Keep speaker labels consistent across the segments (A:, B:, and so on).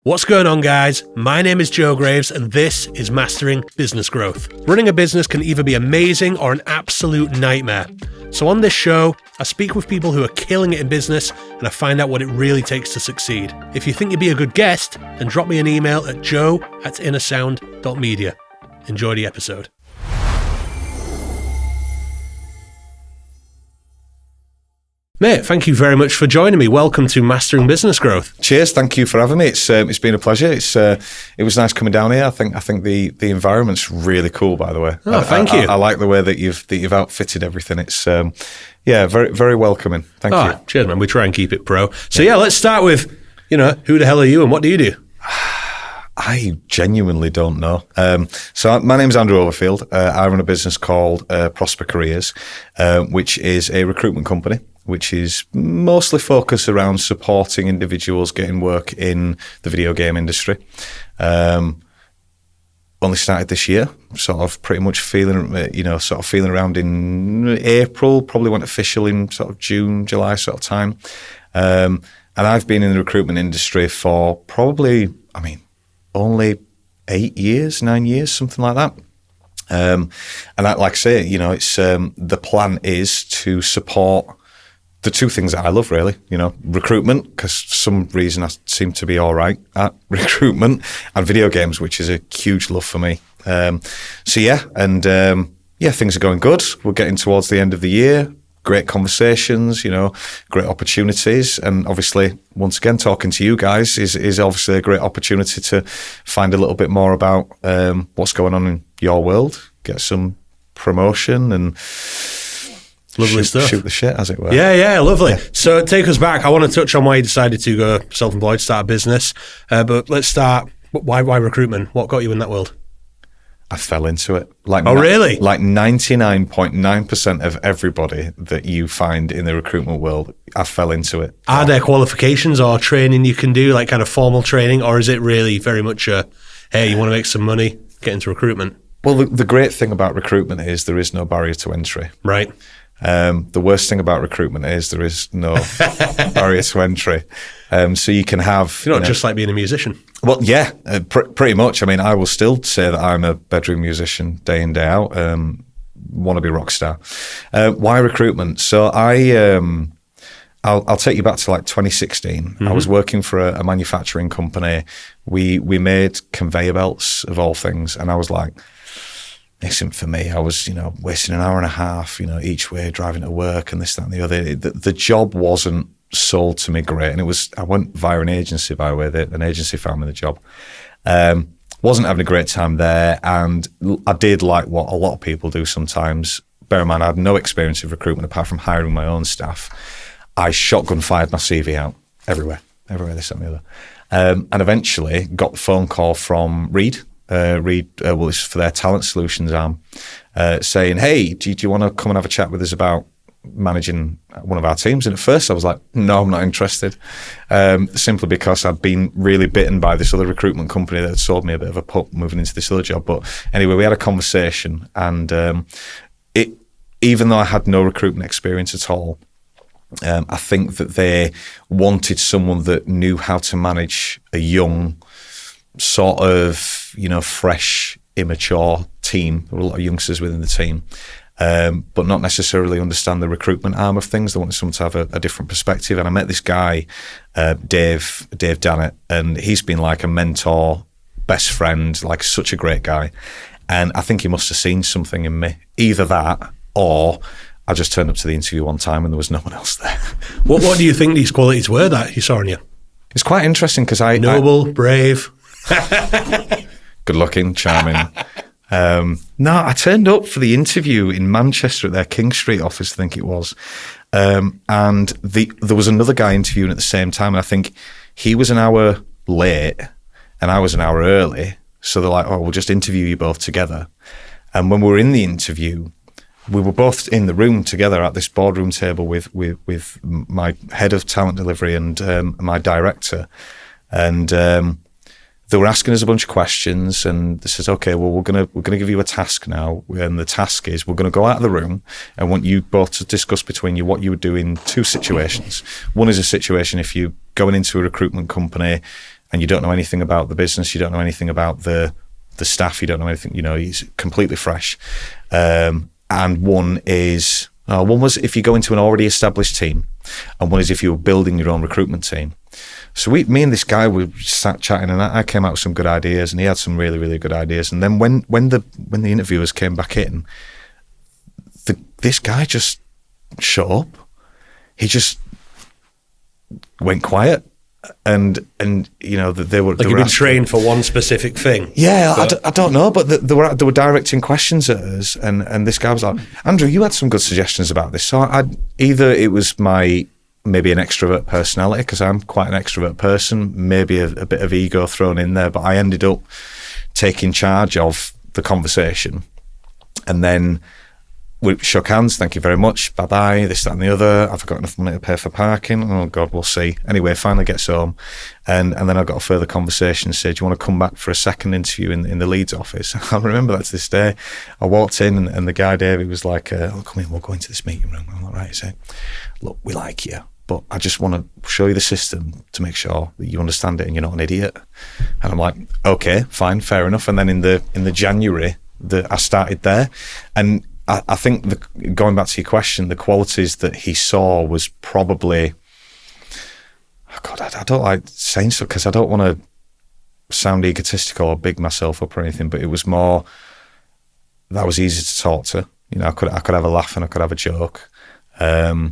A: What's going on, guys? My name is Joe Graves, and this is Mastering Business Growth. Running a business can either be amazing or an absolute nightmare. So on this show, I speak with people who are killing it in business, and I find out what it really takes to succeed. If you think you'd be a good guest, then drop me an email at joe@innersound.media. Enjoy the episode. Mate, thank you very much for joining me. Welcome to Mastering Business Growth.
B: Cheers, thank you for having me. It's been a pleasure. It was nice coming down here. I think the environment's really cool, by the way.
A: Oh, thank you.
B: I like the way that you've outfitted everything. It's very very welcoming. Thank you.
A: Cheers, man. We try and keep it pro. So let's start with who the hell are you and what do you do?
B: I genuinely don't know. So my name's Andrew Overfield. I run a business called Prosper Careers, which is a recruitment company, which is mostly focused around supporting individuals getting work in the video game industry. Only started this year, sort of pretty much feeling around in April, probably went official in sort of June, July sort of time. And I've been in the recruitment industry for probably, only 9 years, something like that. And like I say, it's the plan is to support the two things that I love, really, recruitment, because for some reason I seem to be all right at recruitment, and video games, which is a huge love for me. Things are going good. We're getting towards the end of the year. Great conversations, great opportunities. And obviously, once again, talking to you guys is obviously a great opportunity to find a little bit more about what's going on in your world, get some promotion and
A: lovely stuff.
B: Shoot the shit, as it were.
A: Yeah, lovely. Yeah. So take us back. I want to touch on why you decided to go self-employed, start a business. But let's start. Why recruitment? What got you in that world?
B: I fell into it.
A: Really?
B: Like 99.9% of everybody that you find in the recruitment world, I fell into it.
A: Are there qualifications or training you can do, like kind of formal training, or is it really very much hey, you want to make some money, get into recruitment?
B: Well, the great thing about recruitment is there is no barrier to entry.
A: Right.
B: The worst thing about recruitment is there is no barrier to entry. So you can have...
A: just like being a musician.
B: Well, yeah, pretty much. I will still say that I'm a bedroom musician day in, day out, wannabe rock star. Why recruitment? So I'll take you back to like 2016. Mm-hmm. I was working for a manufacturing company. We made conveyor belts of all things. And I was like, this isn't for me. I was, wasting an hour and a half, each way, driving to work and this, that and the other. The job wasn't sold to me great. And I went via an agency, by the way. An agency found me the job. Wasn't having a great time there. And I did like what a lot of people do sometimes. Bear in mind, I had no experience of recruitment apart from hiring my own staff. I shotgun fired my CV out everywhere, this and the other. And eventually got the phone call from Reed. It's for their talent solutions arm, saying, hey, do you want to come and have a chat with us about managing one of our teams? And at first I was like, no, I'm not interested, simply because I'd been really bitten by this other recruitment company that had sold me a bit of a pup moving into this other job. But anyway, we had a conversation, and even though I had no recruitment experience at all, I think that they wanted someone that knew how to manage a young, sort of, fresh, immature team. There were a lot of youngsters within the team, but not necessarily understand the recruitment arm of things. They wanted someone to have a different perspective. And I met this guy, Dave Dannett, and he's been like a mentor, best friend, like such a great guy. And I think he must have seen something in me. Either that, or I just turned up to the interview one time and there was no one else there.
A: What do you think these qualities were that you saw in you?
B: It's quite interesting because
A: Noble, brave.
B: Good looking, charming. No, I turned up for the interview in Manchester at their King Street office, I think it was. And there was another guy interviewing at the same time. And I think he was an hour late and I was an hour early. So they're like, oh, we'll just interview you both together. And when we were in the interview, we were both in the room together at this boardroom table with my head of talent delivery and my director. And they were asking us a bunch of questions, and they says, okay, well, we're gonna give you a task now. And the task is we're going to go out of the room and want you both to discuss between you what you would do in two situations. One is a situation if you're going into a recruitment company and you don't know anything about the business, you don't know anything about the staff, you don't know anything, he's completely fresh. And one was if you go into an already established team, and one is if you were building your own recruitment team. So me and this guy, we sat chatting, and I came out with some good ideas, and he had some really, really good ideas. And then when the interviewers came back in, this guy just shut up. He just went quiet, and they were
A: you've been trained for one specific thing.
B: Yeah, I don't know, but they were directing questions at us, and this guy was like, Andrew, you had some good suggestions about this. So either it was maybe an extrovert personality, because I'm quite an extrovert person, maybe a bit of ego thrown in there, but I ended up taking charge of the conversation, and then we shook hands, thank you very much, bye-bye, this, that and the other. I've got enough money to pay for parking. Oh God, we'll see. Anyway, finally gets home, and then I got a further conversation, said, do you want to come back for a second interview in the Leeds office? I remember that to this day. I walked in, and the guy, David, was like, come in, we'll go into this meeting room. I'm like, right. He said, look, we like you, but I just want to show you the system to make sure that you understand it and you're not an idiot. And I'm like, okay, fine, fair enough. And then in the January, I started there, and I think going back to your question, the qualities that he saw was probably, I don't like saying so because I don't want to sound egotistical or big myself up or anything, but it was more that was easy to talk to. I could have a laugh and I could have a joke. I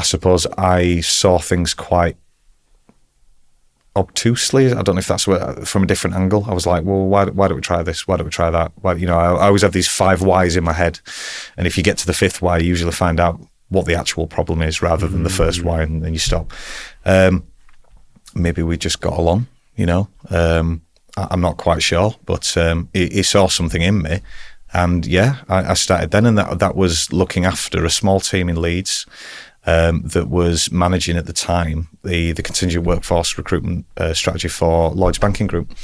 B: suppose I saw things quite obtusely. I don't know if that's from a different angle. I was like, well, why don't we try this? Why don't we try that? I always have these 5 whys in my head, and if you get to the 5th why, you usually find out what the actual problem is rather than the first why, and then you stop. Maybe we just got along. I'm not quite sure, but he saw something in me, and I started then, and that was looking after a small team in Leeds. That was managing at the time the contingent workforce recruitment strategy for Lloyds Banking Group.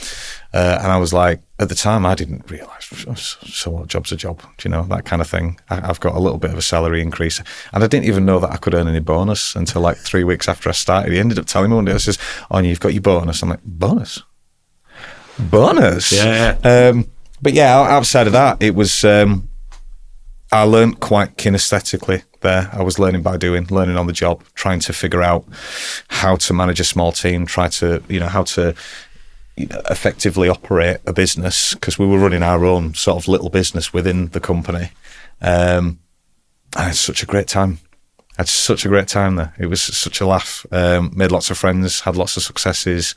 B: And I was like, at the time, I didn't realise, so what, job's a job, that kind of thing. I've got a little bit of a salary increase. And I didn't even know that I could earn any bonus until like 3 weeks after I started. He ended up telling me one day, he says, oh, you've got your bonus. I'm like, bonus? Yeah. But outside of that, it was, I learned quite kinesthetically there. I was learning by doing, learning on the job, trying to figure out how to manage a small team, how to effectively operate a business, because we were running our own sort of little business within the company. I had such a great time. There. It was such a laugh. Made lots of friends, had lots of successes.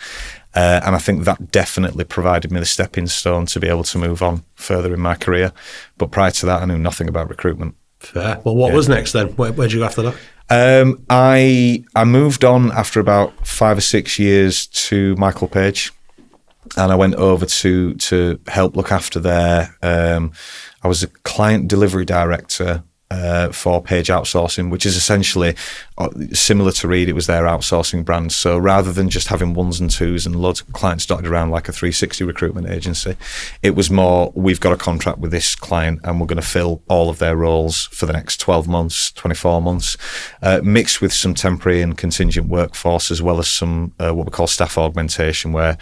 B: And I think that definitely provided me the stepping stone to be able to move on further in my career. But prior to that, I knew nothing about recruitment.
A: Fair. Well, what was next then? Where'd you go after that?
B: I moved on after about 5 or 6 years to Michael Page, and I went over to help look after their. I was a client delivery director for Page Outsourcing, which is essentially similar to Reed. It was their outsourcing brand. So rather than just having ones and twos and loads of clients dotted around like a 360 recruitment agency, it was more, we've got a contract with this client and we're going to fill all of their roles for the next 12 months, 24 months, mixed with some temporary and contingent workforce, as well as some what we call staff augmentation, where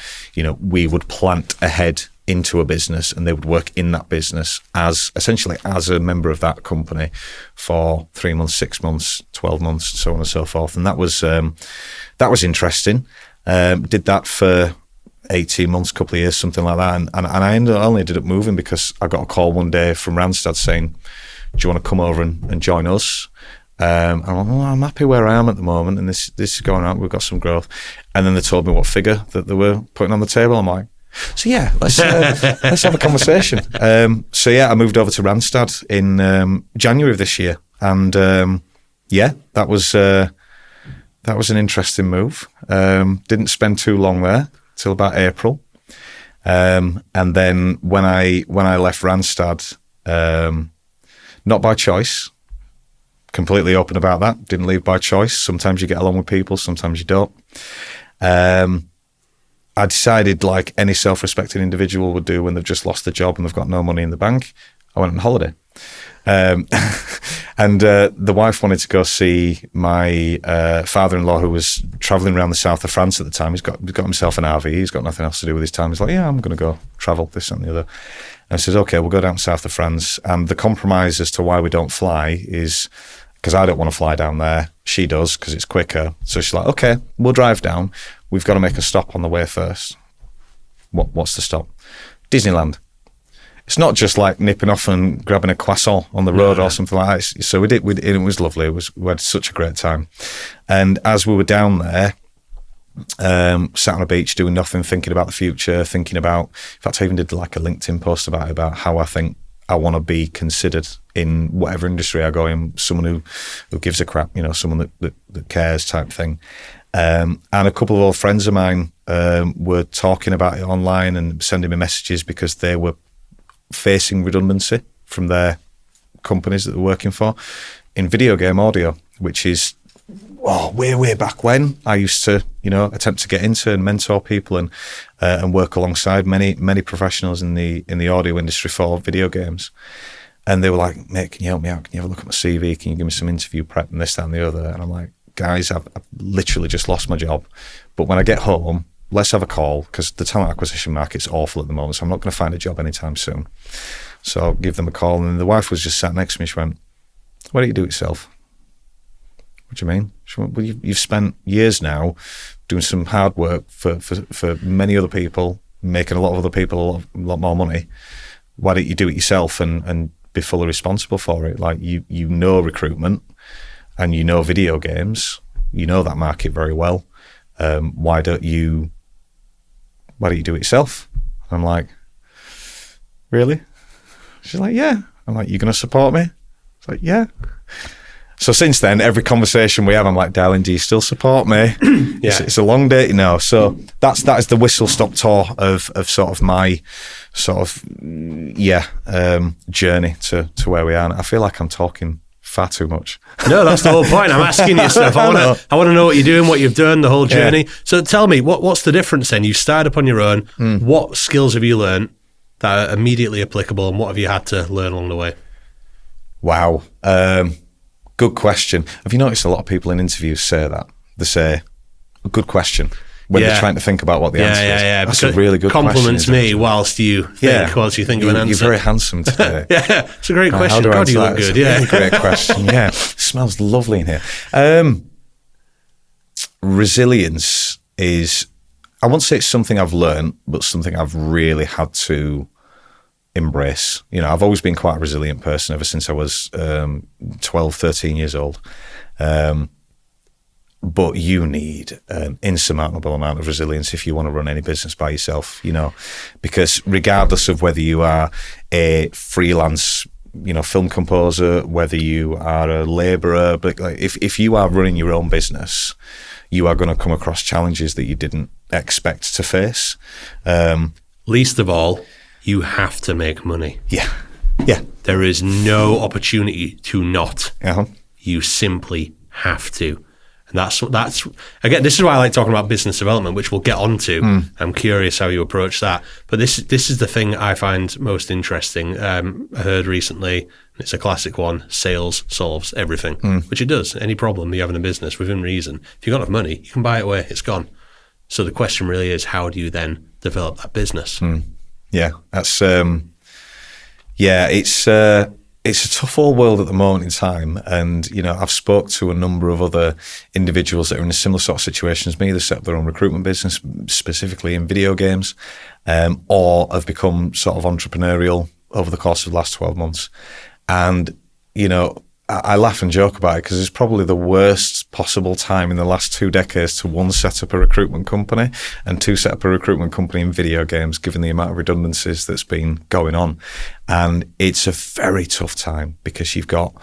B: we would plant ahead into a business and they would work in that business as essentially as a member of that company for 3 months, 6 months, 12 months, so on and so forth. And that was interesting. Did that for 18 months, couple of years, something like that. And I only ended up moving because I got a call one day from Randstad saying, do you want to come over and join us? I'm like, well, I'm happy where I am at the moment, and this is going on. We've got some growth. And then they told me what figure that they were putting on the table. I'm like, so let's have a conversation. I moved over to Randstad in January of this year, and that was an interesting move. Didn't spend too long there till about April, and then when I left Randstad, not by choice. Completely open about that. Didn't leave by choice. Sometimes you get along with people, sometimes you don't. I decided, like any self-respecting individual would do when they've just lost their job and they've got no money in the bank, I went on holiday. And And the wife wanted to go see my father-in-law, who was travelling around the south of France at the time. He's got himself an RV. He's got nothing else to do with his time. He's like, yeah, I'm going to go travel, this and the other. And I says, okay, we'll go down south of France. And the compromise as to why we don't fly is because I don't want to fly down there. She does because it's quicker. So she's like, okay, we'll drive down. We've got to make a stop on the way first. What's the stop? Disneyland. It's not just like nipping off and grabbing a croissant on the road or something like that. So we did. It was lovely. We had such a great time. And as we were down there, sat on a beach doing nothing, thinking about the future, thinking about, in fact, I even did like a LinkedIn post about how I think I want to be considered in whatever industry I go in, someone who gives a crap, someone that cares type thing. And a couple of old friends of mine were talking about it online and sending me messages because they were facing redundancy from their companies that they're working for in video game audio, which is way back when I used to attempt to get into and mentor people and work alongside many professionals in the audio industry for video games. And they were like, mate, can you help me out? Can you have a look at my CV? Can you give me some interview prep and this, that and the other? And I'm like, guys, I've literally just lost my job, but when I get home, let's have a call, because the talent acquisition market's awful at the moment, so I'm not going to find a job anytime soon. So I'll give them a call, and the wife was just sat next to me. She went, why don't you do it yourself? What do you mean? She went, well, you've spent years now doing some hard work for many other people, making a lot of other people a lot more money. Why don't you do it yourself and be fully responsible for it? Like, you know recruitment, and you know video games, you know that market very well. Why don't you do it yourself? I'm like, really? She's like, yeah. I'm like, you going to support me? It's like, yeah. So since then, every conversation we have, I'm like, darling, do you still support me? Yeah. It's a long day, So that is the whistle-stop tour of sort of my journey to where we are. And I feel like I'm talking far too much.
A: No, that's the whole point. I'm asking you stuff. I want to know what you're doing, what you've done, the whole journey. Yeah. So tell me, what's the difference then? You started up on your own. What skills have you learned that are immediately applicable, and what have you had to learn along the way?
B: Wow. Good question. Have you noticed a lot of people in interviews say that? They say, good question, when they're trying to think about what the answer is. Yeah. That's a really good
A: compliments
B: question.
A: Me whilst you think of an answer.
B: You're very handsome today.
A: Yeah, it's a great question. God, you look good. Yeah,
B: great question. Yeah, smells lovely in here. Resilience is, I won't say it's something I've learned, but something I've really had to embrace. I've always been quite a resilient person ever since I was 12, 13 years old. But you need an insurmountable amount of resilience if you want to run any business by yourself, because regardless of whether you are a freelance, film composer, whether you are a labourer, but if you are running your own business, you are going to come across challenges that you didn't expect to face.
A: Least of all, you have to make money.
B: Yeah.
A: There is no opportunity to not.
B: Uh-huh.
A: You simply have to. And that's again, this is why I like talking about business development, which we'll get onto. I'm curious how you approach that. But this is the thing I find most interesting. I heard recently, it's a classic one, sales solves everything, which it does. Any problem you have in a business within reason. If you've got enough money, you can buy it away, it's gone. So the question really is, how do you then develop that business?
B: Yeah, that's it's a tough old world at the moment in time, and I've spoke to a number of other individuals that are in a similar sort of situation as me. They set up their own recruitment business, specifically in video games, or have become sort of entrepreneurial over the course of the last 12 months. And I laugh and joke about it because it's probably the worst possible time in the last 2 decades to one, set up a recruitment company, and two, set up a recruitment company in video games, given the amount of redundancies that's been going on. And it's a very tough time because you've got,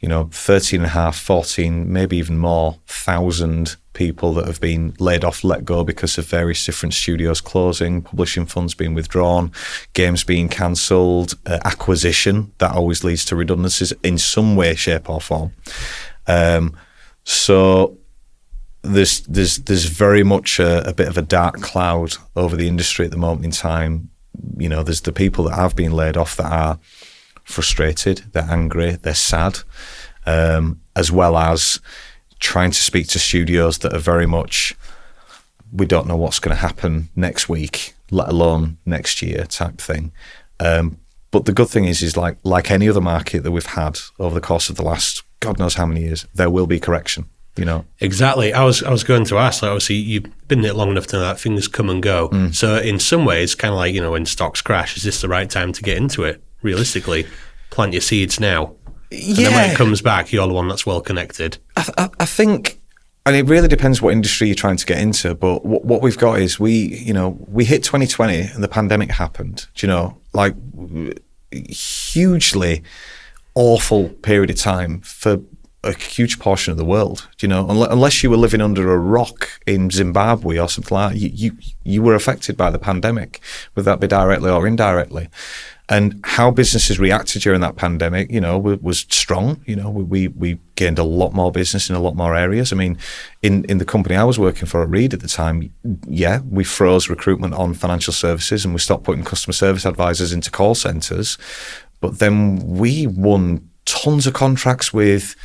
B: 13.5, 14, maybe even more thousand people that have been laid off, let go because of various different studios closing, publishing funds being withdrawn, games being cancelled, acquisition, that always leads to redundancies in some way, shape or form. So there's very much a bit of a dark cloud over the industry at the moment in time. There's the people that have been laid off that are frustrated, they're angry, they're sad. as well as trying to speak to studios that are very much, we don't know what's going to happen next week, let alone next year type thing. But the good thing is like any other market that we've had over the course of the last God knows how many years, there will be correction.
A: Exactly. I was going to ask. Like, obviously, you've been in it long enough to know that things come and go. So in some ways, kind of like when stocks crash, is this the right time to get into it? Realistically, plant your seeds now. And then when it comes back, you're the one that's well connected.
B: I think, and it really depends what industry you're trying to get into. But what we've got is we hit 2020 and the pandemic happened. Like hugely awful period of time for a huge portion of the world. Unless you were living under a rock in Zimbabwe or something like that, you were affected by the pandemic, whether that be directly or indirectly. And how businesses reacted during that pandemic, was strong. We gained a lot more business in a lot more areas. I mean, in the company I was working for at Reed at the time, we froze recruitment on financial services and we stopped putting customer service advisors into call centres. But then we won tons of contracts with,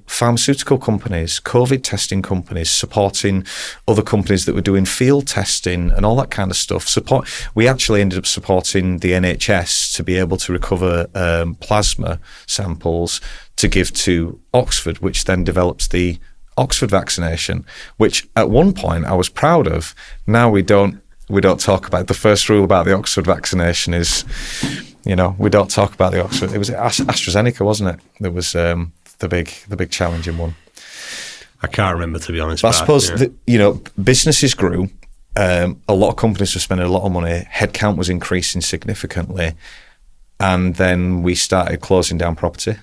B: pharmaceutical companies, COVID testing companies, supporting other companies that were doing field testing and all that kind of stuff. We actually ended up supporting the NHS to be able to recover plasma samples to give to Oxford, which then develops the Oxford vaccination, which at one point I was proud of. Now we don't talk about. The first rule about the Oxford vaccination is, we don't talk about the Oxford. It was AstraZeneca, wasn't it? That was the big challenging one.
A: I can't remember, to be honest.
B: But I suppose businesses grew. A lot of companies were spending a lot of money. Headcount was increasing significantly, and then we started closing down property,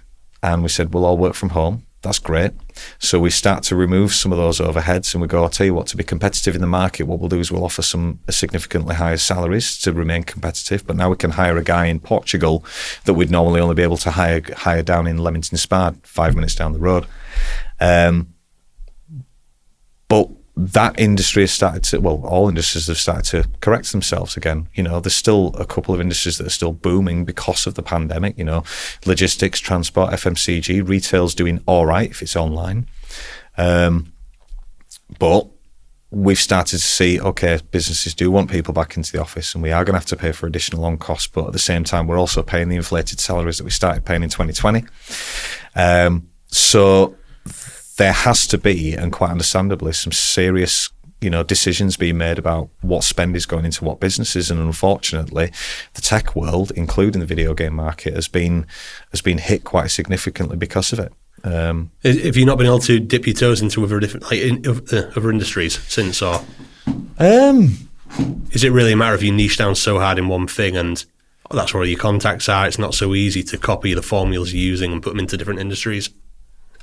B: and we said we'll all work from home. That's great. So we start to remove some of those overheads and we go, I'll tell you what, to be competitive in the market, what we'll do is we'll offer some significantly higher salaries to remain competitive. But now we can hire a guy in Portugal that we'd normally only be able to hire down in Leamington Spa, 5 minutes down the road. But that industry has started to, all industries have started to correct themselves again. There's still a couple of industries that are still booming because of the pandemic, logistics, transport, FMCG, retail's doing all right if it's online. But we've started to see, okay, businesses do want people back into the office and we are going to have to pay for additional on costs, but at the same time, we're also paying the inflated salaries that we started paying in 2020. So there has to be, and quite understandably, some serious, decisions being made about what spend is going into what businesses. And unfortunately, the tech world, including the video game market, has been hit quite significantly because of it.
A: Have you not been able to dip your toes into other different other industries since, or is it really a matter of you niche down so hard in one thing and that's where your contacts are? It's not so easy to copy the formulas you're using and put them into different industries.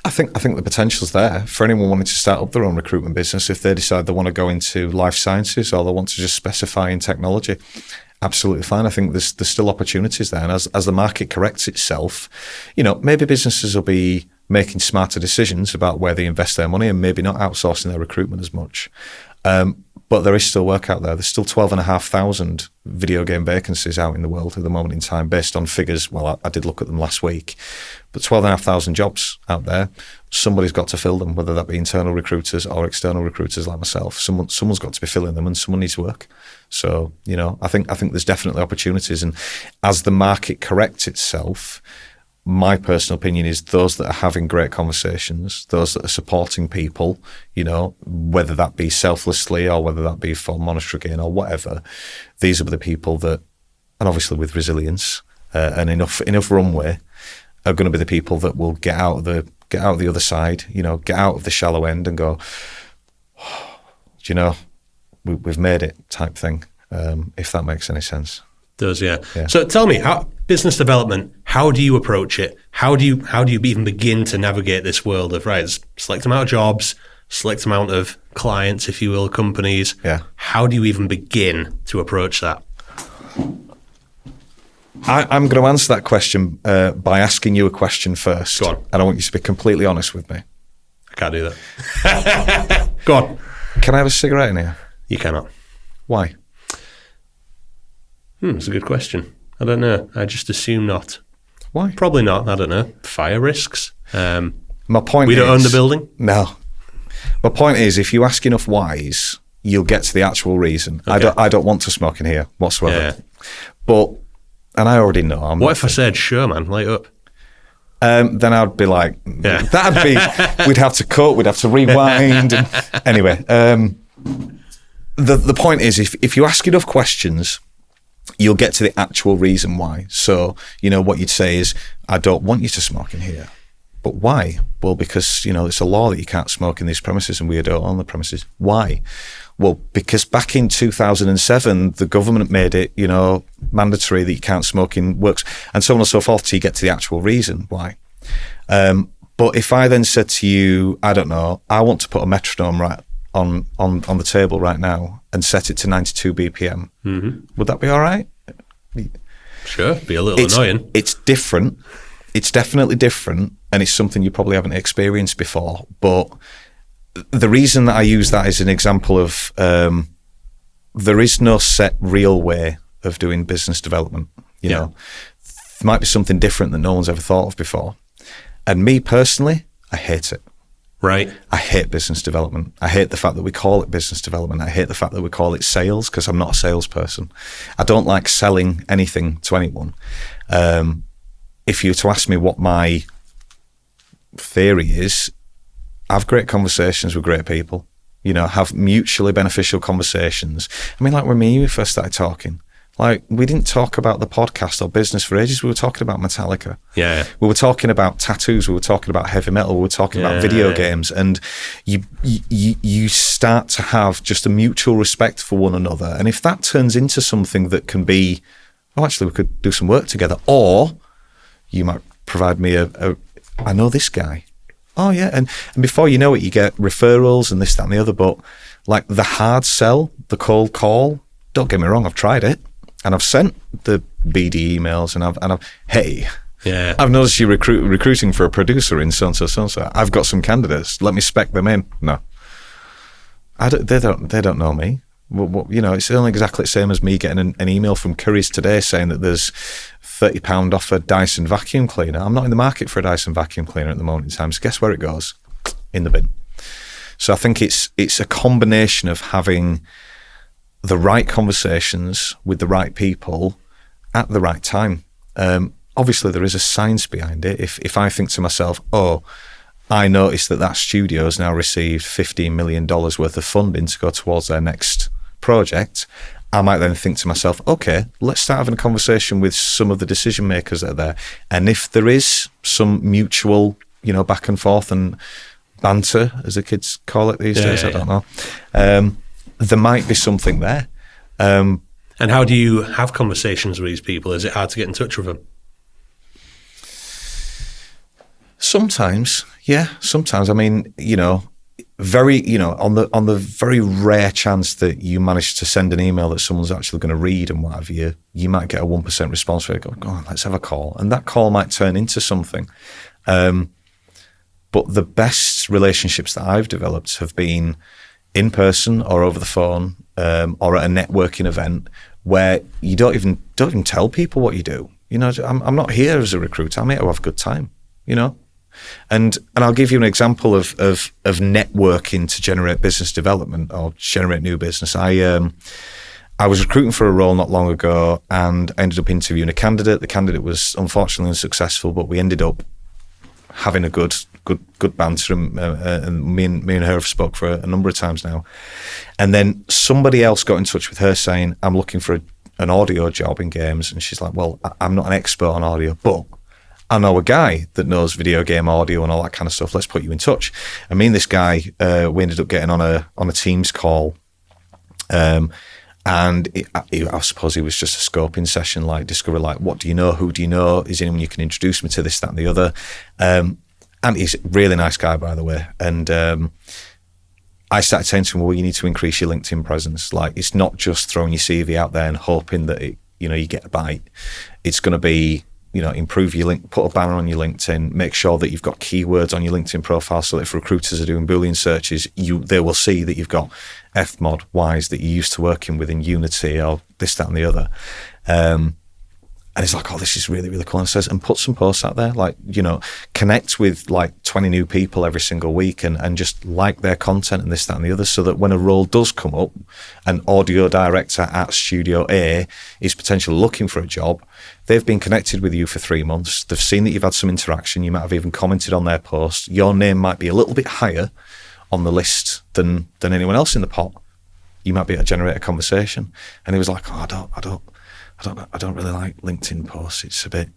B: I think the potential's there for anyone wanting to start up their own recruitment business. If they decide they want to go into life sciences or they want to just specify in technology, absolutely fine. I think there's still opportunities there. And as the market corrects itself, maybe businesses will be making smarter decisions about where they invest their money and maybe not outsourcing their recruitment as much. But there is still work out there. There's still 12,500 video game vacancies out in the world at the moment in time, based on figures. Well, I did look at them last week, but 12,500 jobs out there. Somebody's got to fill them, whether that be internal recruiters or external recruiters like myself. Someone's got to be filling them, and someone needs work. So, I think there's definitely opportunities. And as the market corrects itself, my personal opinion is those that are having great conversations, those that are supporting people, whether that be selflessly or whether that be for monetary gain or whatever, these are the people that, and obviously with resilience and enough runway, are going to be the people that will get out of the other side, get out of the shallow end and go, we've made it type thing, if that makes any sense.
A: Does, yeah. So tell me, business development, how do you approach it? How do you even begin to navigate this world of, select amount of jobs, select amount of clients, if you will, companies?
B: Yeah.
A: How do you even begin to approach that?
B: I'm going to answer that question by asking you a question first.
A: Go on.
B: And I want you to be completely honest with me.
A: I can't do that. Go on.
B: Can I have a cigarette in here?
A: You cannot.
B: Why?
A: It's a good question. I don't know. I just assume not.
B: Why?
A: Probably not. I don't know. Fire risks?
B: My point
A: we
B: is...
A: don't own the building?
B: No. My point is, if you ask enough whys, you'll get to the actual reason. Okay. I don't want to smoke in here whatsoever. Yeah. But, and I already know.
A: What if I said, sure, man, light up?
B: Then I'd be like, that'd be, we'd have to cut, we'd have to rewind. And, anyway, the point is, if you ask enough questions, you'll get to the actual reason why. So, what you'd say is, I don't want you to smoke in here. But why? Well, because, it's a law that you can't smoke in these premises and we don't own the premises. Why? Well, because back in 2007, the government made it, mandatory that you can't smoke in works and so on and so forth till you get to the actual reason why. But if I then said to you, I don't know, I want to put a metronome right on the table right now and set it to 92 BPM, would that be all right?
A: Sure, be a little annoying.
B: It's different. It's definitely different, and it's something you probably haven't experienced before. But the reason that I use that as an example of there is no set real way of doing business development. You know, there might be something different that no one's ever thought of before. And me personally, I hate it.
A: Right.
B: I hate business development. I hate the fact that we call it business development. I hate the fact that we call it sales because I'm not a salesperson. I don't like selling anything to anyone. If you were to ask me what my theory is, have great conversations with great people, have mutually beneficial conversations. I mean, like when me and you first started talking, like we didn't talk about the podcast or business for ages. We were talking about Metallica.
A: Yeah.
B: We were talking about tattoos. We were talking about heavy metal. We were talking about video games. And you start to have just a mutual respect for one another. And if that turns into something that can be, actually we could do some work together, or you might provide me I know this guy. Oh yeah, and before you know it, you get referrals and this, that, and the other. But like the hard sell, the cold call. Don't get me wrong, I've tried it, and I've sent the BD emails, and I've hey, I've noticed you're recruiting for a producer in so and so. I've got some candidates. Let me spec them in. No, they don't know me. Well, it's only exactly the same as me getting an email from Currys today saying that there's £30 off a Dyson vacuum cleaner. I'm not in the market for a Dyson vacuum cleaner at the moment in time. So guess where it goes? In the bin. So I think it's a combination of having the right conversations with the right people at the right time. Obviously, there is a science behind it. If I think to myself, I noticed that studio has now received $15 million worth of funding to go towards their next project, I might then think to myself, okay, let's start having a conversation with some of the decision makers that are there. And if there is some mutual, back and forth and banter, as the kids call it these days, I don't know, there might be something there.
A: And how do you have conversations with these people? Is it hard to get in touch with them? Sometimes. I mean, very, on the very rare chance that you manage to send an email that someone's actually going to read and what have you, you might get a 1% response rate. Go on, let's have a call. And that call might turn into something. But the best relationships that I've developed have been in person or over the phone, or at a networking event where you don't even tell people what you do. I'm not here as a recruiter. I'm here to have a good time, And I'll give you an example of networking to generate business development or generate new business. I was recruiting for a role not long ago, and I ended up interviewing a candidate. The candidate was unfortunately unsuccessful, but we ended up having a good banter, and me and her have spoke for a number of times now. And then somebody else got in touch with her saying, I'm looking for an audio job in games. And she's like, well, I'm not an expert on audio, but I know a guy that knows video game audio and all that kind of stuff. Let's put you in touch. I mean, this guy, we ended up getting on a Teams call, and I suppose it was just a scoping session, like discover, like, what do you know? Who do you know? Is anyone you can introduce me to? This, that, and the other. And he's a really nice guy, by the way. And I started saying to him, well, you need to increase your LinkedIn presence. Like, it's not just throwing your CV out there and hoping that you get a bite. It's going to be, improve your link, put a banner on your LinkedIn, make sure that you've got keywords on your LinkedIn profile so that if recruiters are doing Boolean searches, they will see that you've got FMod, Wise that you're used to working with in Unity or this, that, and the other.
B: And he's like, oh, this is really, really cool. And says, and put some posts out there, like, you know, connect with like 20 new people every single week and just like their content and this, that, and the other, so that when a role does come up, an audio director at Studio A is potentially looking for a job, they've been connected with you for 3 months. They've seen that you've had some interaction. You might have even commented on their post. Your name might be a little bit higher on the list than anyone else in the pot. You might be able to generate a conversation. And he was like, oh, I don't really like LinkedIn posts. It's a bit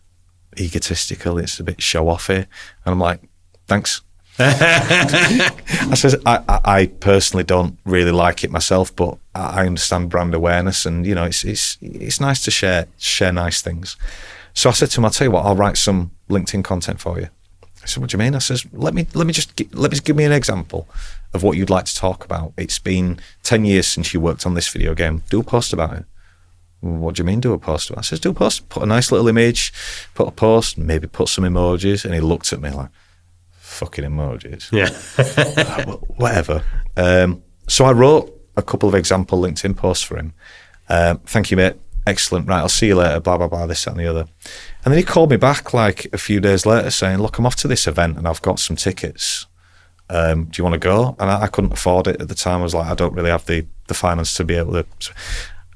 B: egotistical. It's a bit show-offy. And I'm like, thanks. I says, I personally don't really like it myself, but I understand brand awareness, and you know, it's nice to share nice things. So I said to him, I'll tell you what, I'll write some LinkedIn content for you. I said, what do you mean? I says, let me just give me an example of what you'd like to talk about. It's been 10 years since you worked on this video game. Do a post about it. What do you mean do a post? I says, do a post, put a nice little image, put a post, maybe put some emojis. And he looked at me like, fucking emojis.
A: Yeah.
B: Whatever. So I wrote a couple of example LinkedIn posts for him. Thank you, mate. Excellent. Right, I'll see you later, blah, blah, blah, this, that, and the other. And then he called me back like a few days later saying, look, I'm off to this event and I've got some tickets. Do you want to go? And I couldn't afford it at the time. I was like, I don't really have the finance to be able to.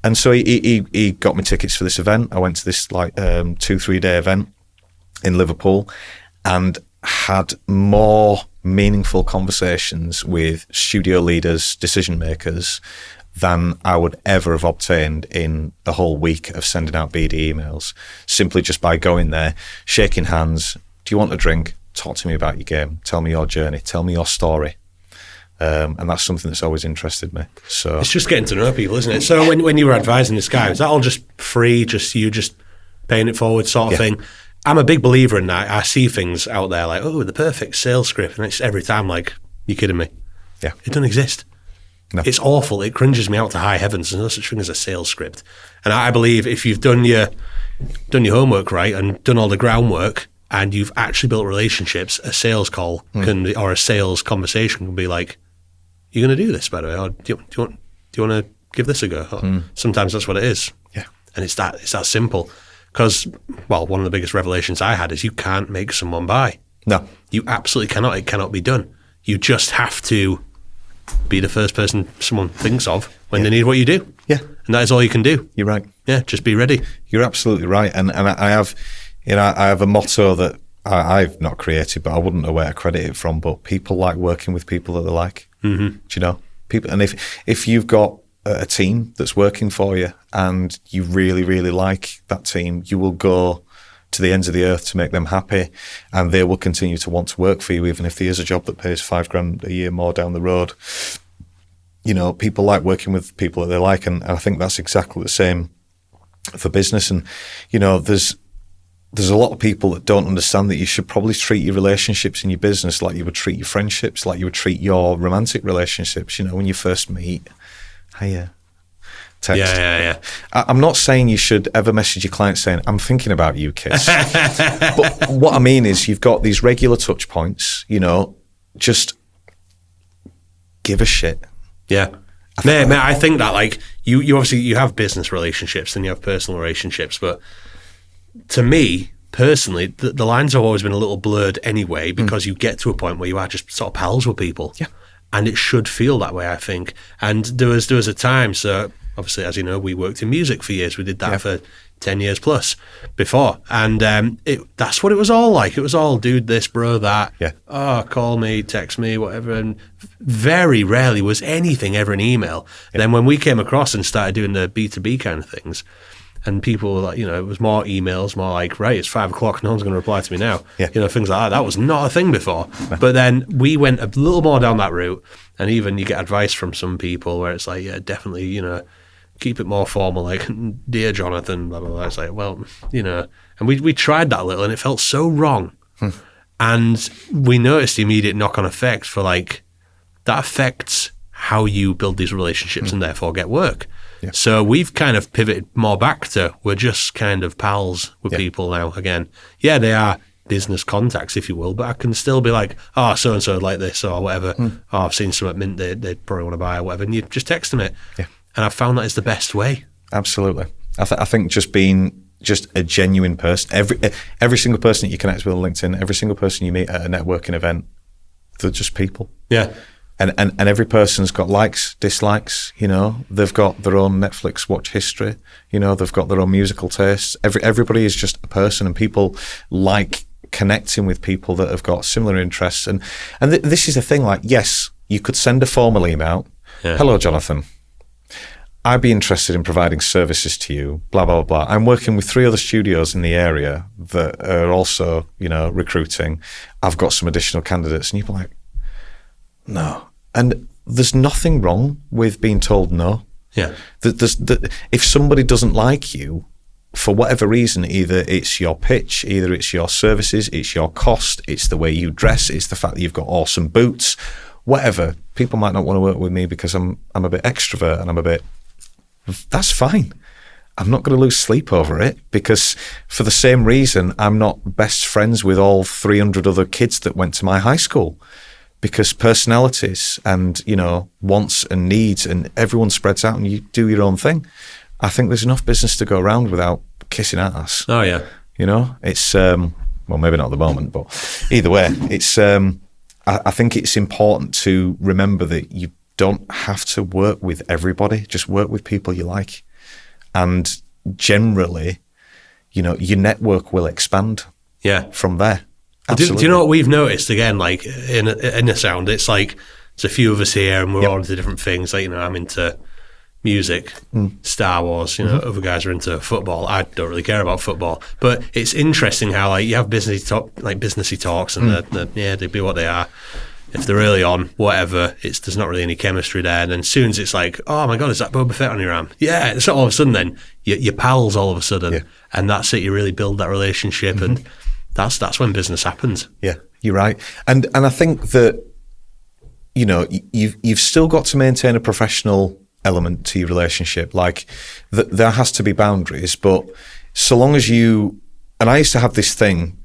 B: And so he got me tickets for this event. I went to this like 2-3 day event in Liverpool and had more meaningful conversations with studio leaders, decision makers, than I would ever have obtained in the whole week of sending out BD emails, simply just by going there, shaking hands. Do you want a drink? Talk to me about your game. Tell me your journey. Tell me your story. And that's something that's always interested me. So
A: it's just getting to know people, isn't it? So when you were advising this guy, was that all just free, just you just paying it forward sort of thing? I'm a big believer in that. I see things out there like, oh, the perfect sales script, and it's every time like, you kidding me?
B: Yeah.
A: It doesn't exist.
B: No.
A: It's awful. It cringes me out to high heavens. There's no such thing as a sales script. And I believe if you've done your homework right and done all the groundwork and you've actually built relationships, a sales call can be, or a sales conversation can be like, you're going to do this, by the way, or do you want to give this a go? Sometimes that's what it is.
B: Yeah.
A: And it's that simple. Because, well, one of the biggest revelations I had is you can't make someone buy.
B: No.
A: You absolutely cannot. It cannot be done. You just have to be the first person someone thinks of when they need what you do.
B: Yeah.
A: And that is all you can do.
B: You're right.
A: Yeah, just be ready.
B: You're absolutely right. And I have, you know, I have a motto that I've not created, but I wouldn't know where to credit it from, but people like working with people that they like. Mm-hmm. Do you know? People, and if you've got a team that's working for you and you really, really like that team, you will go to the ends of the earth to make them happy, and they will continue to want to work for you, even if there is a job that pays $5,000 a year more down the road. You know, people like working with people that they like, and I think that's exactly the same for business. And, you know, there's a lot of people that don't understand that you should probably treat your relationships in your business like you would treat your friendships, like you would treat your romantic relationships. You know, when you first meet, hiya, text.
A: Yeah.
B: I'm not saying you should ever message your client saying, I'm thinking about you, kiss. But what I mean is you've got these regular touch points, you know, just give a shit.
A: Yeah. I think that like you obviously you have business relationships and you have personal relationships, but to me personally, the lines have always been a little blurred anyway, because you get to a point where you are just sort of pals with people. Yeah. And it should feel that way, I think. And there was a time, so obviously, as you know, we worked in music for years. We did that for 10 years plus before. And that's what it was all like. It was all, dude, this, bro, that.
B: Yeah.
A: Oh, call me, text me, whatever. And very rarely was anything ever an email. Yeah. And then when we came across and started doing the B2B kind of things, and people were like, you know, it was more emails, more like, right, it's 5 o'clock, no one's going to reply to me now. Yeah. You know, things like that. That was not a thing before. But then we went a little more down that route. And even you get advice from some people where it's like, yeah, definitely, you know, keep it more formal, like, dear Jonathan, blah, blah, blah. It's like, well, you know, and we tried that a little and it felt so wrong. And we noticed the immediate knock-on effect for like, that affects how you build these relationships and therefore get work. Yeah. So we've kind of pivoted more back to, we're just kind of pals with people now again. Yeah, they are business contacts, if you will, but I can still be like, oh, so-and-so like this or whatever. Oh, I've seen some at Mint they probably want to buy or whatever. And you just text them it. Yeah. And I've found that is the best way.
B: Absolutely. I think just being just a genuine person. Every single person that you connect with on LinkedIn, every single person you meet at a networking event, they're just people.
A: Yeah.
B: And every person's got likes, dislikes, you know, they've got their own Netflix watch history, you know, they've got their own musical tastes. Everybody is just a person, and people like connecting with people that have got similar interests. And this is the thing, like, yes, you could send a formal email. Yeah. Hello, Jonathan. I'd be interested in providing services to you, blah, blah, blah. I'm working with 3 other studios in the area that are also, you know, recruiting. I've got some additional candidates. And you'd be like, no. And there's nothing wrong with being told no.
A: Yeah.
B: If somebody doesn't like you, for whatever reason, either it's your pitch, either it's your services, it's your cost, it's the way you dress, it's the fact that you've got awesome boots, whatever. People might not want to work with me because I'm a bit extrovert and I'm a bit... That's fine. I'm not going to lose sleep over it, because for the same reason, I'm not best friends with all 300 other kids that went to my high school, because personalities and, you know, wants and needs, and everyone spreads out and you do your own thing. I think there's enough business to go around without kissing ass.
A: Oh, yeah.
B: You know, it's, well, maybe not at the moment, but either way, it's, I think it's important to remember that you don't have to work with everybody. Just work with people you like. And generally, you know, your network will expand from there.
A: Do you know what we've noticed, again, like in Innersound? It's like, there's a few of us here and we're all into different things. Like, you know, I'm into music, Star Wars, you know, other guys are into football. I don't really care about football. But it's interesting how, like, you have businessy talks and they be what they are. If they're really on, whatever, there's not really any chemistry there. And then as soon as it's like, oh my God, is that Boba Fett on your arm? Yeah. It's all of a sudden then, you're pals all of a sudden. Yeah. And that's it. You really build that relationship. And that's when business happens.
B: Yeah, you're right. And I think that, you know, you've still got to maintain a professional element to your relationship. Like, there has to be boundaries, but so long as you... And I used to have this thing...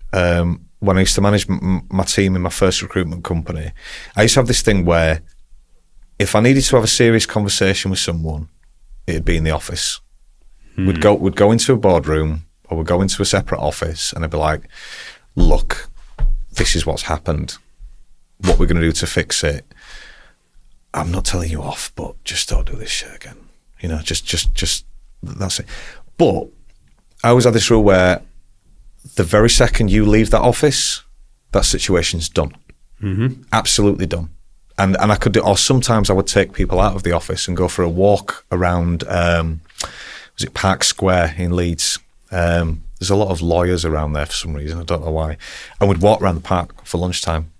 B: when I used to manage my team in my first recruitment company, I used to have this thing where if I needed to have a serious conversation with someone, it'd be in the office. We'd go into a boardroom, or we'd go into a separate office, and I'd be like, look, this is what's happened. What we're going to do to fix it. I'm not telling you off, but just don't do this shit again. You know, just that's it. But I always had this rule where the very second you leave that office, that situation's done. Absolutely done. And I could do, or sometimes I would take people out of the office and go for a walk around, was it Park Square in Leeds? There's a lot of lawyers around there for some reason, I don't know why. And we'd walk around the park for lunchtime.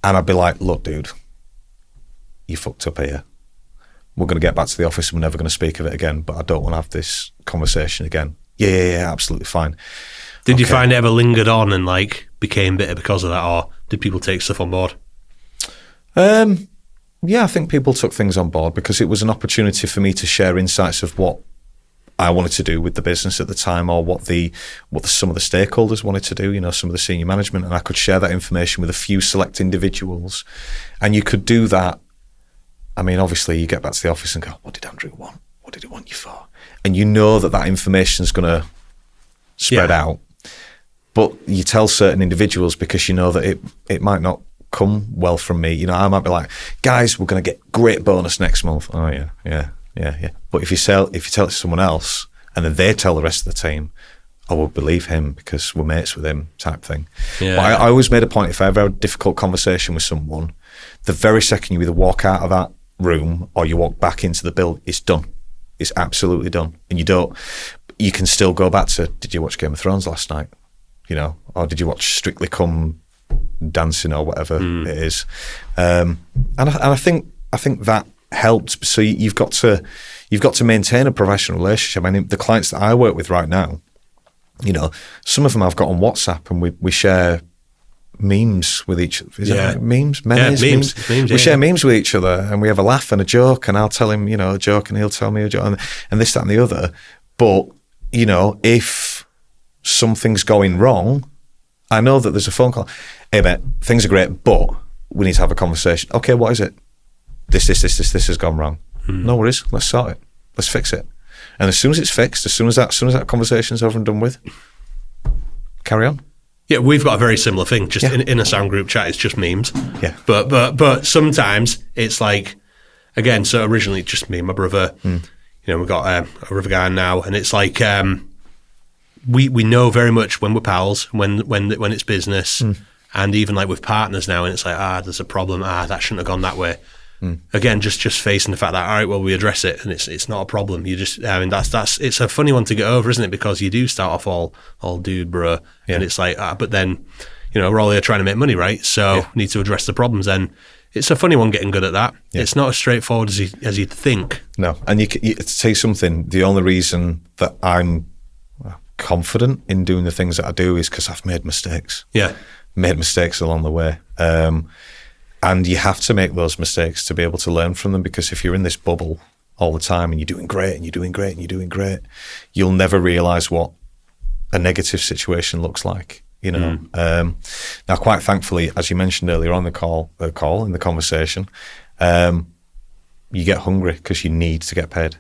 B: And I'd be like, look, dude, you fucked up here. We're going to get back to the office and we're never going to speak of it again, but I don't want to have this conversation again. Yeah, absolutely fine.
A: Did you find it ever lingered on and like became bitter because of that, or did people take stuff on board?
B: Yeah, I think people took things on board because it was an opportunity for me to share insights of what I wanted to do with the business at the time, or what some of the stakeholders wanted to do, you know, some of the senior management, and I could share that information with a few select individuals. And you could do that. I mean, obviously you get back to the office and go, what did Andrew want? What did he want you for? And you know that information is going to spread out. But you tell certain individuals because you know that it might not come well from me. You know, I might be like, guys, we're going to get great bonus next month. Oh yeah. But if you tell it to someone else and then they tell the rest of the team, I will believe him because we're mates with him, type thing. Yeah. But I always made a point, if I ever had a difficult conversation with someone, the very second you either walk out of that room or you walk back into the build, it's done. It's absolutely done. And you can still go back to, did you watch Game of Thrones last night? You know, or did you watch Strictly Come Dancing or whatever it is? And I think that helped. So you've got to maintain a professional relationship. I mean, the clients that I work with right now, you know, some of them I've got on WhatsApp, and we share memes with each other. Is that memes? Memes. We share memes with each other, and we have a laugh and a joke, and I'll tell him, you know, a joke, and he'll tell me a joke, and this, that, and the other. But, you know, if something's going wrong, I know that there's a phone call. Hey, mate, things are great, but we need to have a conversation. Okay, what is it? This has gone wrong. No worries. Let's sort it. Let's fix it. And as soon as it's fixed, as soon as that conversation's over and done with, carry on.
A: Yeah, we've got a very similar thing. Just in Innersound group chat, it's just memes.
B: Yeah.
A: But sometimes it's like, again, so originally just me and my brother. We've got a river guy now, and it's like we know very much when we're pals, when it's business, and even like with partners now, and it's like, there's a problem, that shouldn't have gone that way. Again, just facing the fact that, all right, well, we address it, and it's not a problem. You just, that's it's a funny one to get over, isn't it? Because you do start off all dude, bro, and it's like, but then, we're all here trying to make money, right? So we need to address the problems. And it's a funny one getting good at that. Yeah. It's not as straightforward as you'd think.
B: No, and you to say something. The only reason that I'm confident in doing the things that I do is because I've made mistakes.
A: Yeah,
B: made mistakes along the way. And you have to make those mistakes to be able to learn from them, because if you're in this bubble all the time and you're doing great and you're doing great and you're doing great, you'll never realise what a negative situation looks like, Now, quite thankfully, as you mentioned earlier on in the conversation, you get hungry because you need to get paid.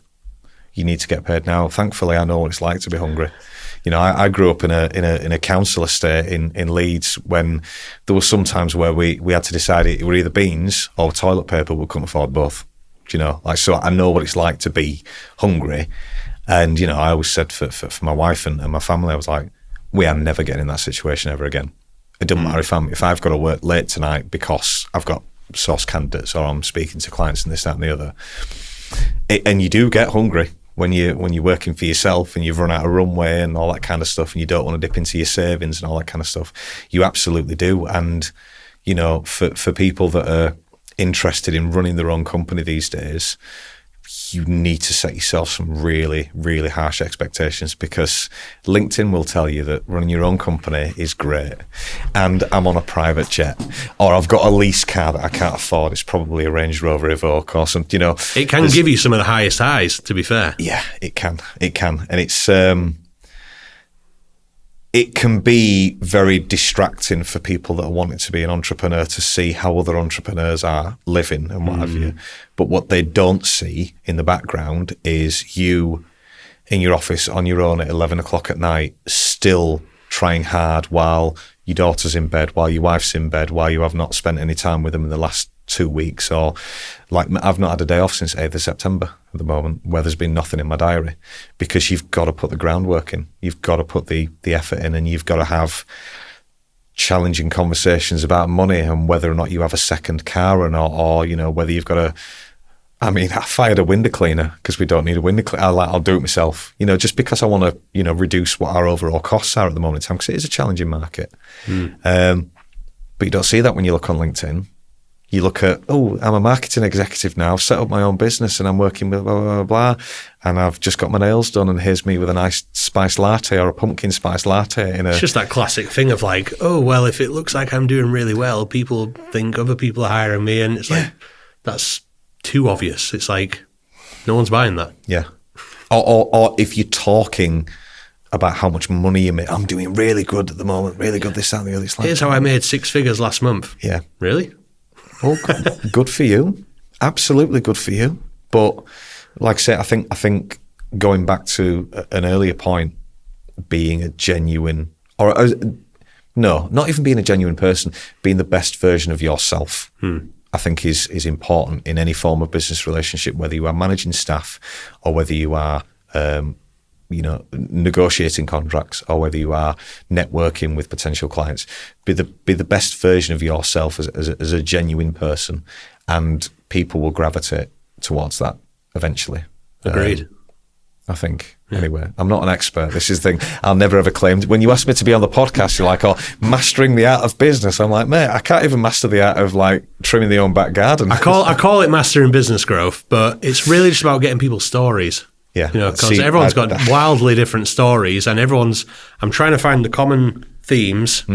B: You need to get paid. Now, thankfully, I know what it's like to be hungry. I grew up in a council estate in Leeds when there were some times where we had to decide it were either beans or toilet paper. We couldn't afford both. So I know what it's like to be hungry. And, I always said for my wife and my family, I was like, we are never getting in that situation ever again. It doesn't matter if I've got to work late tonight because I've got source candidates or I'm speaking to clients and this, that and the other. And you do get hungry when you're working for yourself and you've run out of runway and all that kind of stuff, and you don't want to dip into your savings and all that kind of stuff. You absolutely do. And, for people that are interested in running their own company these days, you need to set yourself some really, really harsh expectations, because LinkedIn will tell you that running your own company is great. And I'm on a private jet, or I've got a lease car that I can't afford. It's probably a Range Rover Evoque or something,
A: It can give you some of the highest highs, to be fair.
B: Yeah, it can. And it's, it can be very distracting for people that are wanting to be an entrepreneur to see how other entrepreneurs are living and what have you. But what they don't see in the background is you in your office on your own at 11 o'clock at night, still trying hard while your daughter's in bed, while your wife's in bed, while you have not spent any time with them in the last 2 weeks, or like I've not had a day off since 8th of September at the moment, where there's been nothing in my diary, because you've got to put the groundwork in, you've got to put the effort in, and you've got to have challenging conversations about money and whether or not you have a second car or not, or whether you've got to. I fired a window cleaner because we don't need a window cleaner. I'll do it myself, just because I want to, reduce what our overall costs are at the moment in time, because it is a challenging market. But you don't see that when you look on LinkedIn. You look at, I'm a marketing executive now, I've set up my own business and I'm working with blah, blah, blah, blah, and I've just got my nails done, and here's me with a nice spiced latte or a pumpkin spice latte. It's
A: just that classic thing of like, if it looks like I'm doing really well, people think other people are hiring me, and it's like, that's too obvious. It's like, no one's buying that.
B: Yeah. Or if you're talking about how much money you make, I'm doing really good at the moment, really good, this, that, and the other. It's like,
A: here's how I made 6 figures last month.
B: Yeah.
A: Really?
B: Oh, good for you. Absolutely good for you. But like I say, I think going back to an earlier point, being a genuine, no, not even being a genuine person, being the best version of yourself, I think is important in any form of business relationship, whether you are managing staff or whether you are, negotiating contracts, or whether you are networking with potential clients. Be the best version of yourself as a genuine person, and people will gravitate towards that eventually.
A: Agreed.
B: I think. Yeah. Anyway, I'm not an expert. This is the thing. I'll never ever claim. When you ask me to be on the podcast, you're like, mastering the art of business. I'm like, mate, I can't even master the art of like trimming the own back garden.
A: I call it mastering business growth, but it's really just about getting people's stories.
B: Yeah.
A: Because everyone's got wildly different stories, and I'm trying to find the common themes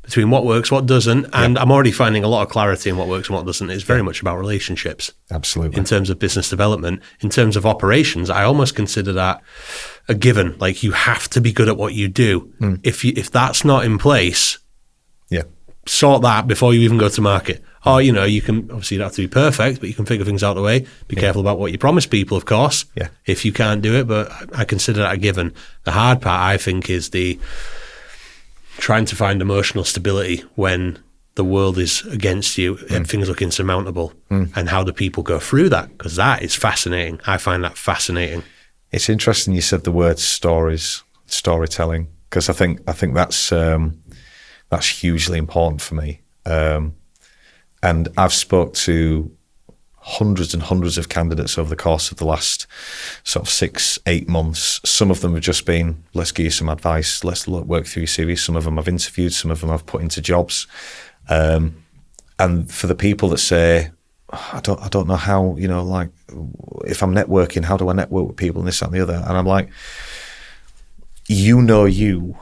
A: between what works, what doesn't, and I'm already finding a lot of clarity in what works and what doesn't. It's very much about relationships.
B: Absolutely.
A: In terms of business development, in terms of operations, I almost consider that a given. Like, you have to be good at what you do. If that's not in place, sort that before you even go to market. Or, you know, you can, obviously you don't have to be perfect, but you can figure things out the way. Be careful about what you promise people, of course, if you can't do it. But I consider that a given. The hard part, I think, is the trying to find emotional stability when the world is against you and things look insurmountable. And how do people go through that? Because that is fascinating. I find that fascinating.
B: It's interesting you said the word storytelling, because I think that's hugely important for me. And I've spoke to hundreds and hundreds of candidates over the course of the last sort of 6-8 months. Some of them have just been, let's give you some advice, let's work through your CV. Some of them I've interviewed, some of them I've put into jobs. And for the people that say, I don't know how, you know, like, if I'm networking, how do I network with people and this, that and the other? And I'm like, you know you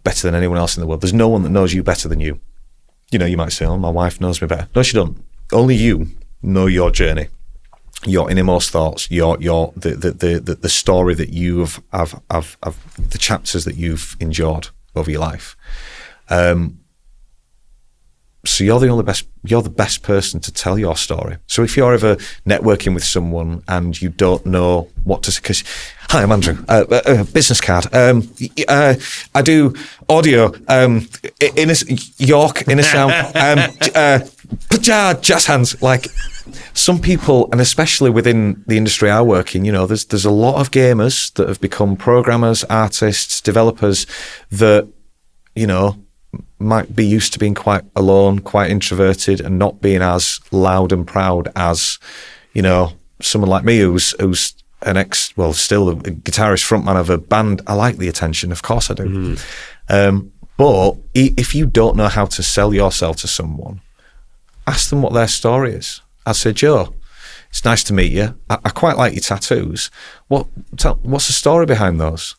B: better than anyone else in the world. There's no one that knows you better than you. You know, you might say, oh, my wife knows me better. No, she don't. Only you know your journey, your innermost thoughts, the story that you have the chapters that you've endured over your life. So you're the best person to tell your story. So if you're ever networking with someone and you don't know what to say, because, hi, I'm Andrew, business card. I do audio, Innersound, jazz hands. Like, some people, and especially within the industry I work in, you know, there's a lot of gamers that have become programmers, artists, developers that, you know, might be used to being quite alone, quite introverted, and not being as loud and proud as, you know, someone like me who's still a guitarist, frontman of a band. I like the attention, of course I do. But if you don't know how to sell yourself to someone, ask them what their story is. I'd say, Joe, it's nice to meet you. I quite like your tattoos. What's the story behind those?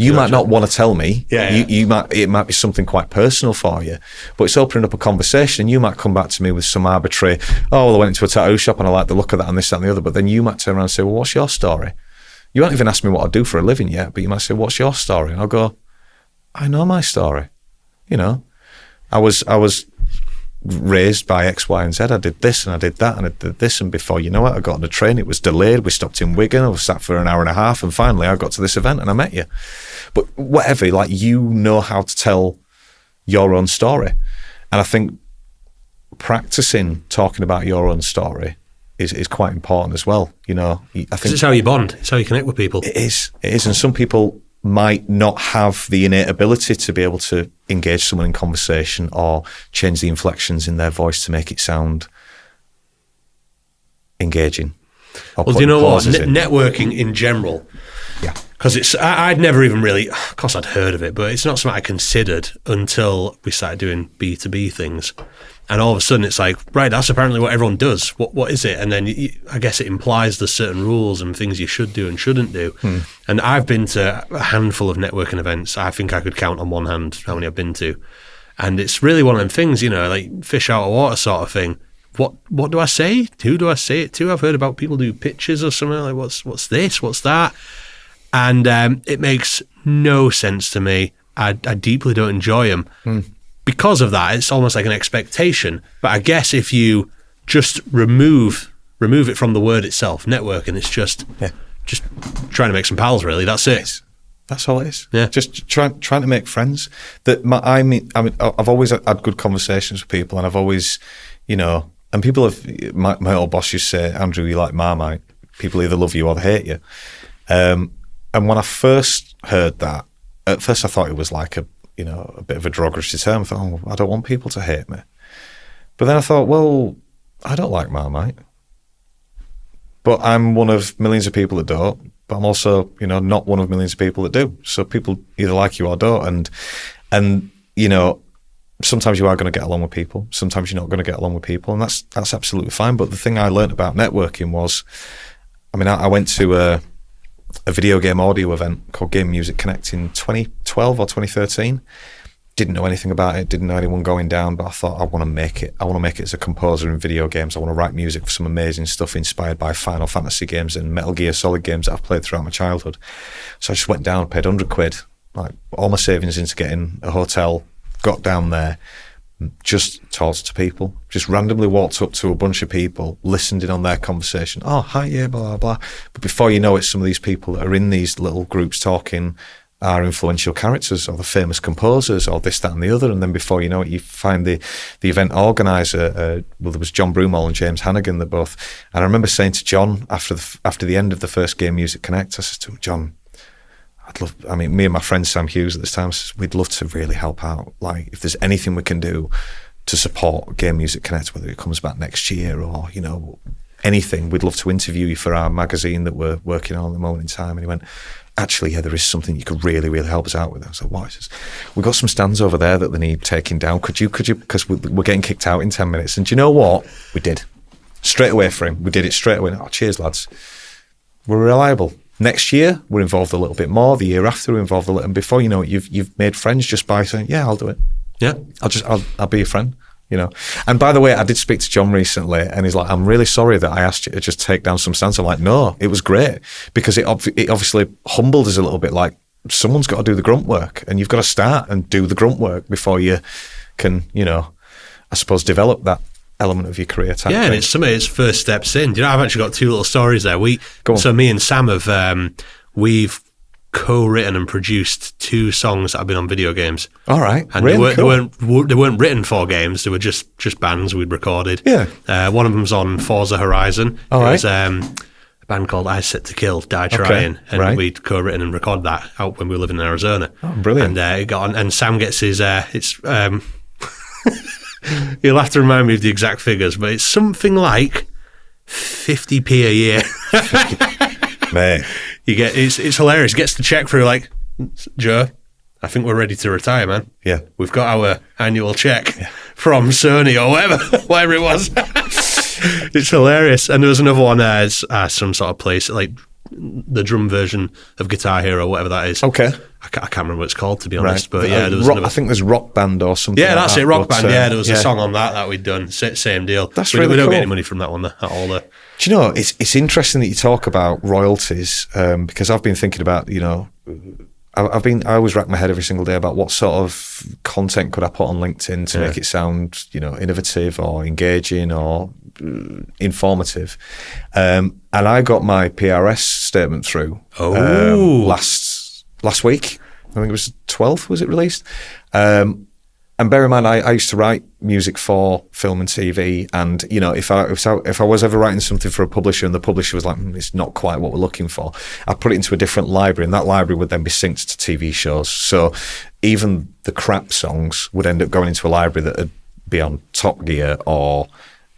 B: You might not want to tell me. It might be something quite personal for you, but it's opening up a conversation, and you might come back to me with some arbitrary, oh, well, I went into a tattoo shop and I like the look of that and this, that and the other. But then you might turn around and say, well, what's your story? You won't even ask me what I do for a living yet, but you might say, what's your story? And I'll go, I know my story. You know, I was raised by X, Y, and Z. I did this and I did that and I did this, and before you know it, I got on the train. It was delayed. We stopped in Wigan. I was sat for an hour and a half, and finally I got to this event and I met you. But whatever, like, you know how to tell your own story. And I think practicing talking about your own story is quite important as well. You know, I think
A: it's how you bond. It's how you connect with people.
B: It is. And some people might not have the innate ability to be able to engage someone in conversation or change the inflections in their voice to make it sound engaging.
A: Well, do you know what? Networking in general.
B: Yeah.
A: Because I'd never even really, of course I'd heard of it, but it's not something I considered until we started doing B2B things. And all of a sudden it's like, right, that's apparently what everyone does. What is it? And then I guess it implies there's certain rules and things you should do and shouldn't do. And I've been to a handful of networking events. I think I could count on one hand how many I've been to. And it's really one of them things, you know, like fish out of water sort of thing. What do I say? Who do I say it to? I've heard about people do pitches or something like, what's this? What's that? And it makes no sense to me. I deeply don't enjoy them. Because of that, it's almost like an expectation. But I guess if you just remove it from the word itself, networking, it's just trying to make some pals, really. That's it.
B: That's all it is.
A: Yeah.
B: Just trying to make friends. I mean, I've always had good conversations with people, and I've always, you know, and people have, my old boss used to say, Andrew, you like Marmite. People either love you or they hate you. And when I first heard that, at first I thought it was like a bit of a derogatory term. I thought, oh, I don't want people to hate me. But then I thought, well, I don't like Marmite. But I'm one of millions of people that don't. But I'm also, you know, not one of millions of people that do. So people either like you or don't. And you know, sometimes you are going to get along with people. Sometimes you're not going to get along with people. And that's absolutely fine. But the thing I learned about networking was, I mean, I went to a video game audio event called Game Music Connect in 2012 or 2013. Didn't know anything about it, didn't know anyone going down, but I thought, I want to make it. I want to make it as a composer in video games. I want to write music for some amazing stuff inspired by Final Fantasy games and Metal Gear Solid games that I've played throughout my childhood. So I just went down, paid £100, like all my savings into getting a hotel, got down there, just talked to people, just randomly walked up to a bunch of people, listened in on their conversation. Oh, hi, yeah, blah, blah, blah. But before you know it, some of these people that are in these little groups talking are influential characters or the famous composers or this, that and the other. And then before you know it, you find the event organizer, well, there was John Broomall and James Hannigan, and I remember saying to John after the end of the first Game Music Connect, I said to him, John, me and my friend Sam Hughes at this time, we'd love to really help out. Like, if there's anything we can do to support Game Music Connect, whether it comes back next year or, anything, we'd love to interview you for our magazine that we're working on at the moment in time. And he went, actually, yeah, there is something you could really, really help us out with. I was like, what is this? We've got some stands over there that they need taking down. Could you, because we're getting kicked out in 10 minutes. And do you know what? We did. Straight away for him. We did it straight away. Oh, cheers, lads. We're reliable. Next year, we're involved a little bit more. The year after, we're involved a little. And before you know it, you've made friends just by saying, yeah, I'll do it.
A: Yeah.
B: I'll be your friend. And by the way, I did speak to John recently, and he's like, I'm really sorry that I asked you to just take down some stands. I'm like, no, it was great, because it obviously humbled us a little bit. Like, someone's got to do the grunt work, and you've got to start and do the grunt work before you can, I suppose, develop that element of your career type thing.
A: And it's first steps in. I've actually got two little stories there. So me and Sam have, we've co-written and produced 2 songs that have been on video games.
B: All right,
A: and
B: really
A: they weren't written for games. They were just bands we'd recorded.
B: Yeah.
A: One of them's on Forza Horizon.
B: All right.
A: It was a band called I Set to Kill, Die Trying, and we'd co-written and recorded that out when we were living in Arizona.
B: Oh, brilliant!
A: And it got on, and Sam gets his you'll have to remind me of the exact figures, but it's something like 50p a year.
B: Mate.
A: It's hilarious. Gets the check through like, Joe, I think we're ready to retire, man.
B: Yeah.
A: We've got our annual check from Sony or whatever it was. It's hilarious. And there was another one as some sort of place, like the drum version of Guitar Hero, whatever that is.
B: Okay.
A: I can't remember what it's called, to be honest.
B: Right.
A: But yeah, there was
B: I think there's Rock Band or something.
A: Yeah, that's
B: like
A: it,
B: that.
A: Rock Band. Yeah, there was a song on that we'd done. Same deal.
B: That's
A: we
B: really
A: don't
B: cool.
A: get any money from that one at all.
B: Do you know, it's interesting that you talk about royalties, because I've been thinking about, I always rack my head every single day about what sort of content could I put on LinkedIn to make it sound, innovative or engaging or informative. And I got my PRS statement through last week. I think it was 12th, was it released? And bear in mind, I used to write music for film and TV, and if I was ever writing something for a publisher and the publisher was like, it's not quite what we're looking for, I'd put it into a different library, and that library would then be synced to TV shows. So even the crap songs would end up going into a library that would be on Top Gear or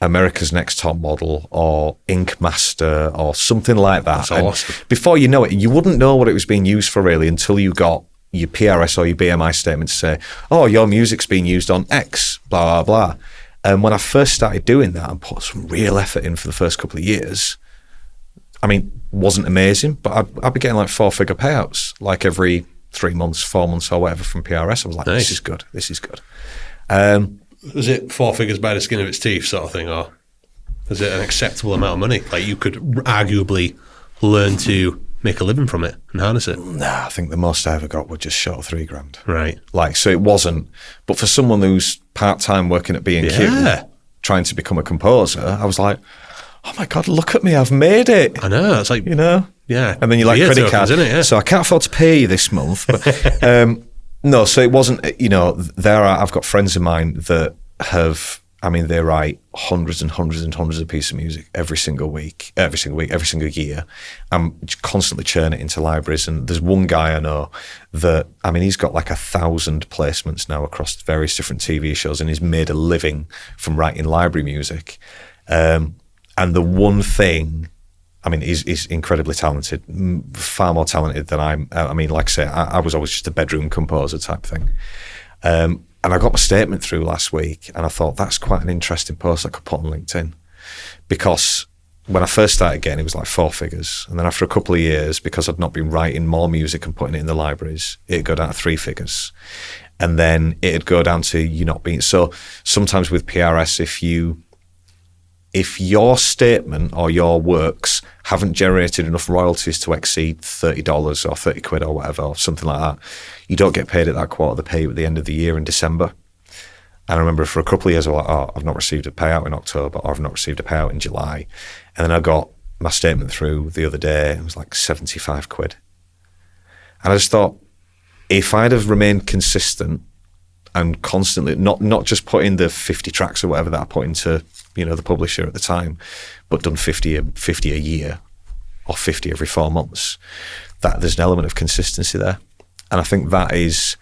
B: America's Next Top Model or Ink Master or something like that.
A: That's awesome.
B: Before you know it, you wouldn't know what it was being used for really until you got your PRS or your BMI statement to say, oh, your music's being used on X, blah, blah, blah. And when I first started doing that and put some real effort in for the first couple of years, wasn't amazing, but I'd be getting like 4-figure payouts, like every 3 months, 4 months or whatever from PRS. I was like,
A: nice.
B: This is good.
A: Was it 4 figures by the skin of its teeth sort of thing, or was it an acceptable amount of money? Like, you could arguably learn to make a living from it and harness it?
B: Nah, I think the most I ever got was just short of $3,000.
A: Right.
B: So it wasn't, but for someone who's part-time working at B&Q, trying to become a composer, I was like, oh my God, look at me, I've made it.
A: I know, it's like, yeah.
B: And then you're like, credit card,
A: isn't it? Yeah.
B: So I can't afford to pay you this month. But no, so it wasn't, I've got friends of mine that have, they write hundreds and hundreds and hundreds of pieces of music every single year. I'm constantly churning it into libraries. And there's one guy I know that, he's got like 1,000 placements now across various different TV shows, and he's made a living from writing library music. And the one thing, he's incredibly talented, far more talented than like I say, I was always just a bedroom composer type thing. And I got my statement through last week, and I thought that's quite an interesting post I could put on LinkedIn, because when I first started getting it was like 4 figures, and then after a couple of years, because I'd not been writing more music and putting it in the libraries, it'd go down to 3 figures, and then it'd go down to you not being. So sometimes with PRS, if your statement or your works haven't generated enough royalties to exceed $30 or 30 quid or whatever, or something like that, you don't get paid at that quarter. They pay you at the end of the year in December. And I remember for a couple of years, I was like, oh, I've not received a payout in October, or I've not received a payout in July. And then I got my statement through the other day. It was like 75 quid. And I just thought, if I'd have remained consistent and constantly, not just put in the 50 tracks or whatever that I put into, the publisher at the time, but done 50 a year or 50 every 4 months, that there's an element of consistency there. And I think that is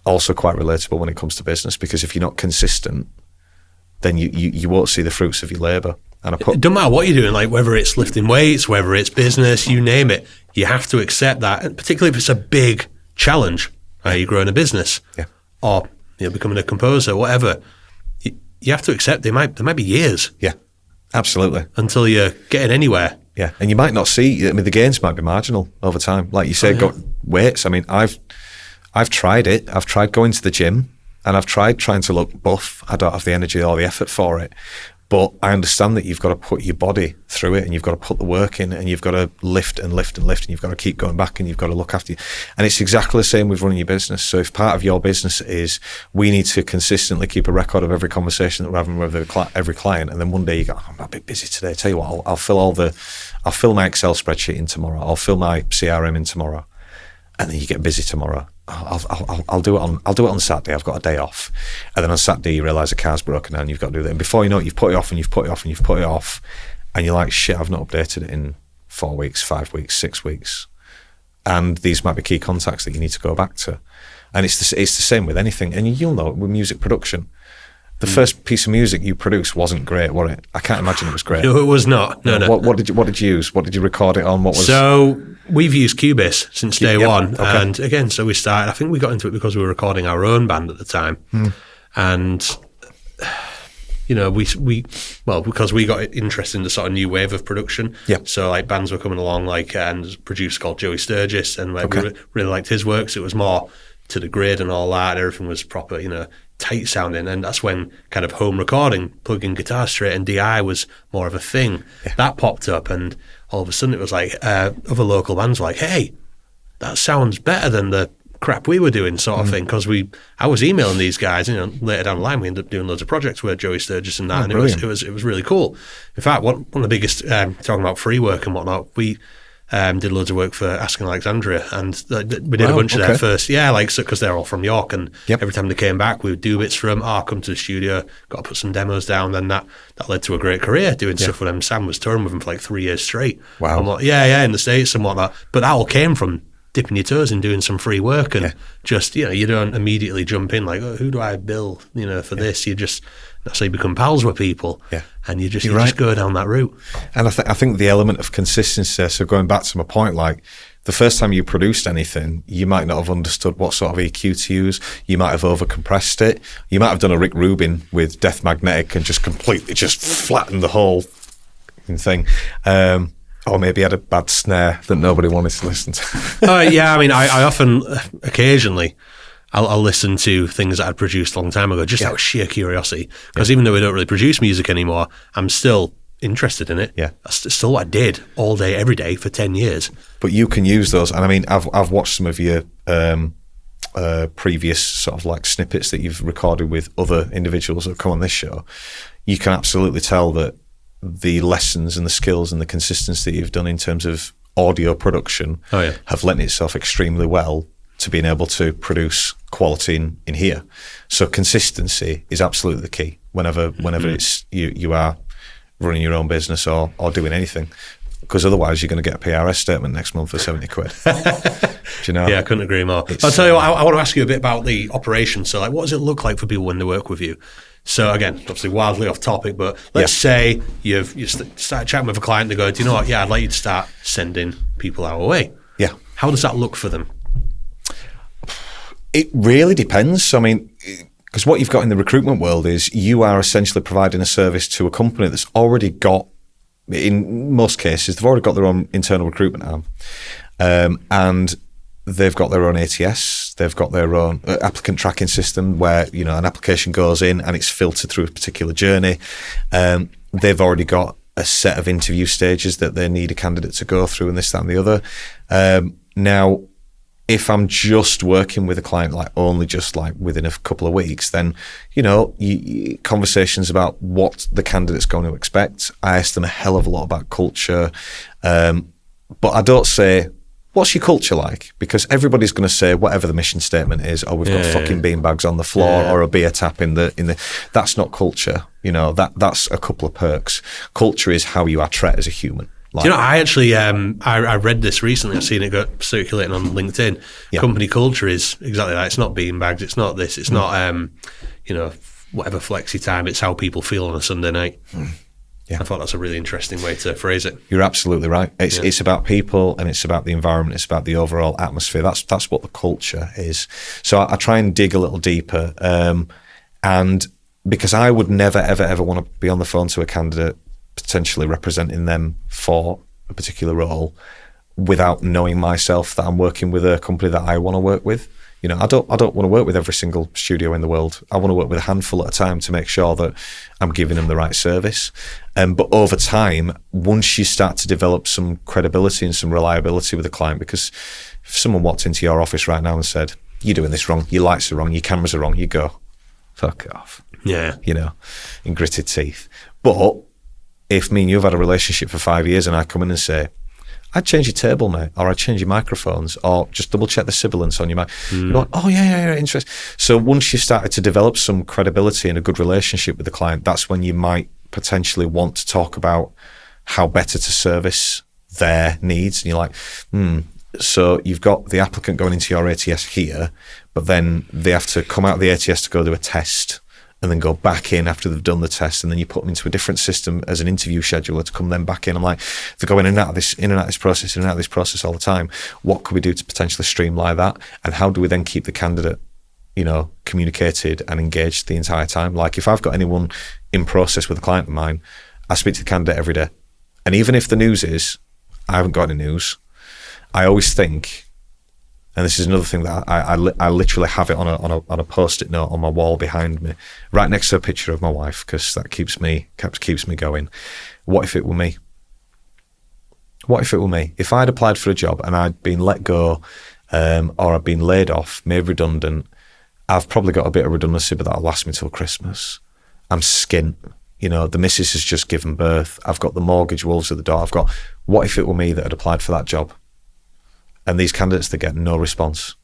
B: also quite relatable when it comes to business, because if you're not consistent, then you won't see the fruits of your labour. And
A: it doesn't matter what you're doing, like whether it's lifting weights, whether it's business, you name it, you have to accept that, and particularly if it's a big challenge, you're growing a business, or becoming a composer, whatever. You have to accept there might be years.
B: Yeah, absolutely.
A: Until you're getting anywhere.
B: Yeah, and you might not see. I mean, the gains might be marginal over time. Like you said, got weights. I mean, I've tried it. I've tried going to the gym, and I've tried trying to look buff. I don't have the energy or the effort for it. But I understand that you've got to put your body through it, and you've got to put the work in, and you've got to lift and lift and lift, and you've got to keep going back, and you've got to look after you. And it's exactly the same with running your business. So if part of your business is we need to consistently keep a record of every conversation that we're having with every client, and then one day you go, I'm a bit busy today. Tell you what, I'll fill my Excel spreadsheet in tomorrow. I'll fill my CRM in tomorrow, and then you get busy tomorrow. I'll do it on Saturday. I've got a day off, and then on Saturday you realise the car's broken down. You've got to do that, and before you know it, you've put it off, and you've put it off, and you've put it off, and you're like, shit, I've not updated it in 4 weeks, 5 weeks, 6 weeks, and these might be key contacts that you need to go back to. And it's the same with anything, and you'll know with music production. The first piece of music you produced wasn't great, was it? I can't imagine it was great.
A: No, it was not. No.
B: What did you use? What did you record it on?
A: So we've used Cubase since day one,
B: okay.
A: and again, so we started. I think we got into it because we were recording our own band at the time, and because we got interested in the sort of new wave of production.
B: Yeah.
A: So like bands were coming along, like and a producer called Joey Sturgis, and we really liked his work. So it was more to the grid and all that. Everything was proper, tight sounding, and that's when kind of home recording, plugging guitar straight and DI was more of a thing. That popped up, and all of a sudden it was like other local bands were like, hey, that sounds better than the crap we were doing, sort of thing, because I was emailing these guys, later down the line we ended up doing loads of projects with Joey Sturgis and that, and it was really cool. In fact, one of the biggest, talking about free work and whatnot, we did loads of work for Asking Alexandria, and we did a bunch of their first, because they're all from York, and every time they came back, we would do bits for them. Come to the studio, got to put some demos down. Then that led to a great career doing stuff with them. Sam was touring with them for like 3 years straight.
B: Wow.
A: In the States and whatnot. But that all came from dipping your toes and doing some free work, and just you don't immediately jump in like, oh, who do I bill for this. That's how you become pals with people, and you just go down that route.
B: And I think the element of consistency, so going back to my point, like the first time you produced anything, you might not have understood what sort of EQ to use. You might have overcompressed it. You might have done a Rick Rubin with Death Magnetic and just completely flattened the whole thing. Or maybe had a bad snare that nobody wanted to listen to.
A: I often, occasionally, I'll listen to things that I'd produced a long time ago, just out of sheer curiosity. Because even though we don't really produce music anymore, I'm still interested in it.
B: Yeah.
A: That's still what I did all day, every day for 10 years.
B: But you can use those. And I mean, I've watched some of your previous sort of like snippets that you've recorded with other individuals that have come on this show. You can absolutely tell that the lessons and the skills and the consistency that you've done in terms of audio production have lent itself extremely well to being able to produce quality in here. So consistency is absolutely the key whenever it's you are running your own business or doing anything, because otherwise you're going to get a PRS statement next month for 70 quid. Do you know?
A: Yeah, I couldn't agree more. I'll tell you what, I want to ask you a bit about the operation. So like, what does it look like for people when they work with you? So again, obviously wildly off topic, but let's say you start chatting with a client, they go, do you know what, I'd like you to start sending people our way.
B: Yeah.
A: How does that look for them?
B: It really depends. I mean, because what you've got in the recruitment world is you are essentially providing a service to a company that's already got, in most cases, they've already got their own internal recruitment arm. And they've got their own ATS, they've got their own applicant tracking system where, an application goes in and it's filtered through a particular journey. They've already got a set of interview stages that they need a candidate to go through and this, that and the other. Now, if I'm just working with a client, like only just like within a couple of weeks, then, conversations about what the candidate's going to expect. I ask them a hell of a lot about culture. But I don't say, what's your culture like? Because everybody's going to say whatever the mission statement is. Oh, we've got fucking beanbags on the floor or a beer tap in the. That's not culture. That's a couple of perks. Culture is how you are treated as a human.
A: Do you know, I actually, I read this recently. I've seen it go circulating on LinkedIn. Yeah. Company culture is exactly that. It's not beanbags. It's not this. It's not, whatever flexi time. It's how people feel on a Sunday night. Yeah. I thought that's a really interesting way to phrase it.
B: You're absolutely right. It's about people, and it's about the environment. It's about the overall atmosphere. That's what the culture is. So I try and dig a little deeper. And because I would never, ever, ever want to be on the phone to a candidate potentially representing them for a particular role without knowing myself that I'm working with a company that I want to work with. I don't want to work with every single studio in the world. I want to work with a handful at a time to make sure that I'm giving them the right service. But over time, once you start to develop some credibility and some reliability with a client, because if someone walked into your office right now and said, "You're doing this wrong, your lights are wrong, your cameras are wrong," you go, "Fuck off."
A: Yeah.
B: In gritted teeth. But if me and you have had a relationship for 5 years and I come in and say, "I'd change your table, mate," or "I'd change your microphones," or "just double check the sibilance on your mic," you're like, "Oh yeah, interesting." So once you started to develop some credibility and a good relationship with the client, that's when you might potentially want to talk about how better to service their needs. And you're like, so you've got the applicant going into your ATS here, but then they have to come out of the ATS to go do a test, and then go back in after they've done the test, and then you put them into a different system as an interview scheduler to come then back in. I'm like, they're going in and out of this process all the time. What could we do to potentially streamline that? And how do we then keep the candidate, communicated and engaged the entire time? Like, if I've got anyone in process with a client of mine, I speak to the candidate every day. And even if the news is, I haven't got any news, I always think, and this is another thing that I literally have it on a post-it note on my wall behind me, right next to a picture of my wife, because that keeps me going. What if it were me? What if it were me? If I'd applied for a job and I'd been let go, or I'd been laid off, made redundant, I've probably got a bit of redundancy, but that'll last me till Christmas. I'm skint. The missus has just given birth. I've got the mortgage wolves at the door. What if it were me that had applied for that job? And these candidates, they get no response.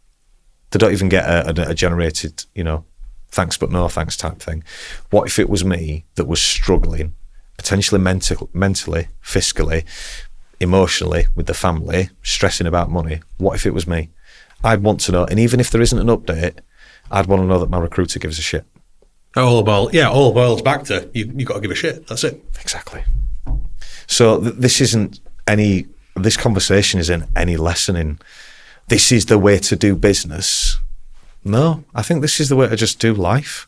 B: They don't even get a generated, thanks but no thanks type thing. What if it was me that was struggling, potentially mentally, fiscally, emotionally, with the family, stressing about money? What if it was me? I'd want to know. And even if there isn't an update, I'd want to know that my recruiter gives a shit.
A: All boils back to you got to give a shit. That's it.
B: Exactly. So this conversation isn't any lesson in this is the way to do business. No, I think this is the way to just do life.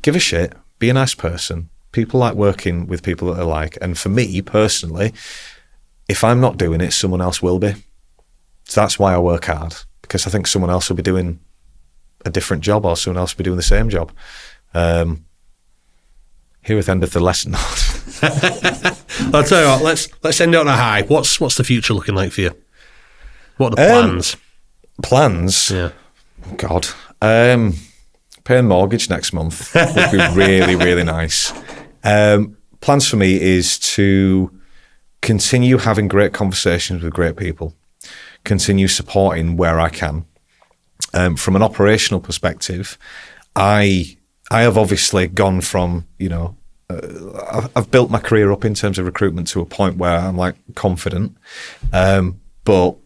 B: Give a shit, be a nice person. People like working with people that they like. And for me personally, if I'm not doing it, someone else will be. So that's why I work hard, because I think someone else will be doing a different job, or someone else will be doing the same job. Here at the end of the lesson.
A: I'll tell you what, let's end it on a high. What's the future looking like for you? What are the plans?
B: Plans?
A: Yeah.
B: God. Paying mortgage next month would be really, really nice. Plans for me is to continue having great conversations with great people, continue supporting where I can. From an operational perspective, I have obviously gone from, I've built my career up in terms of recruitment to a point where I'm like confident. But,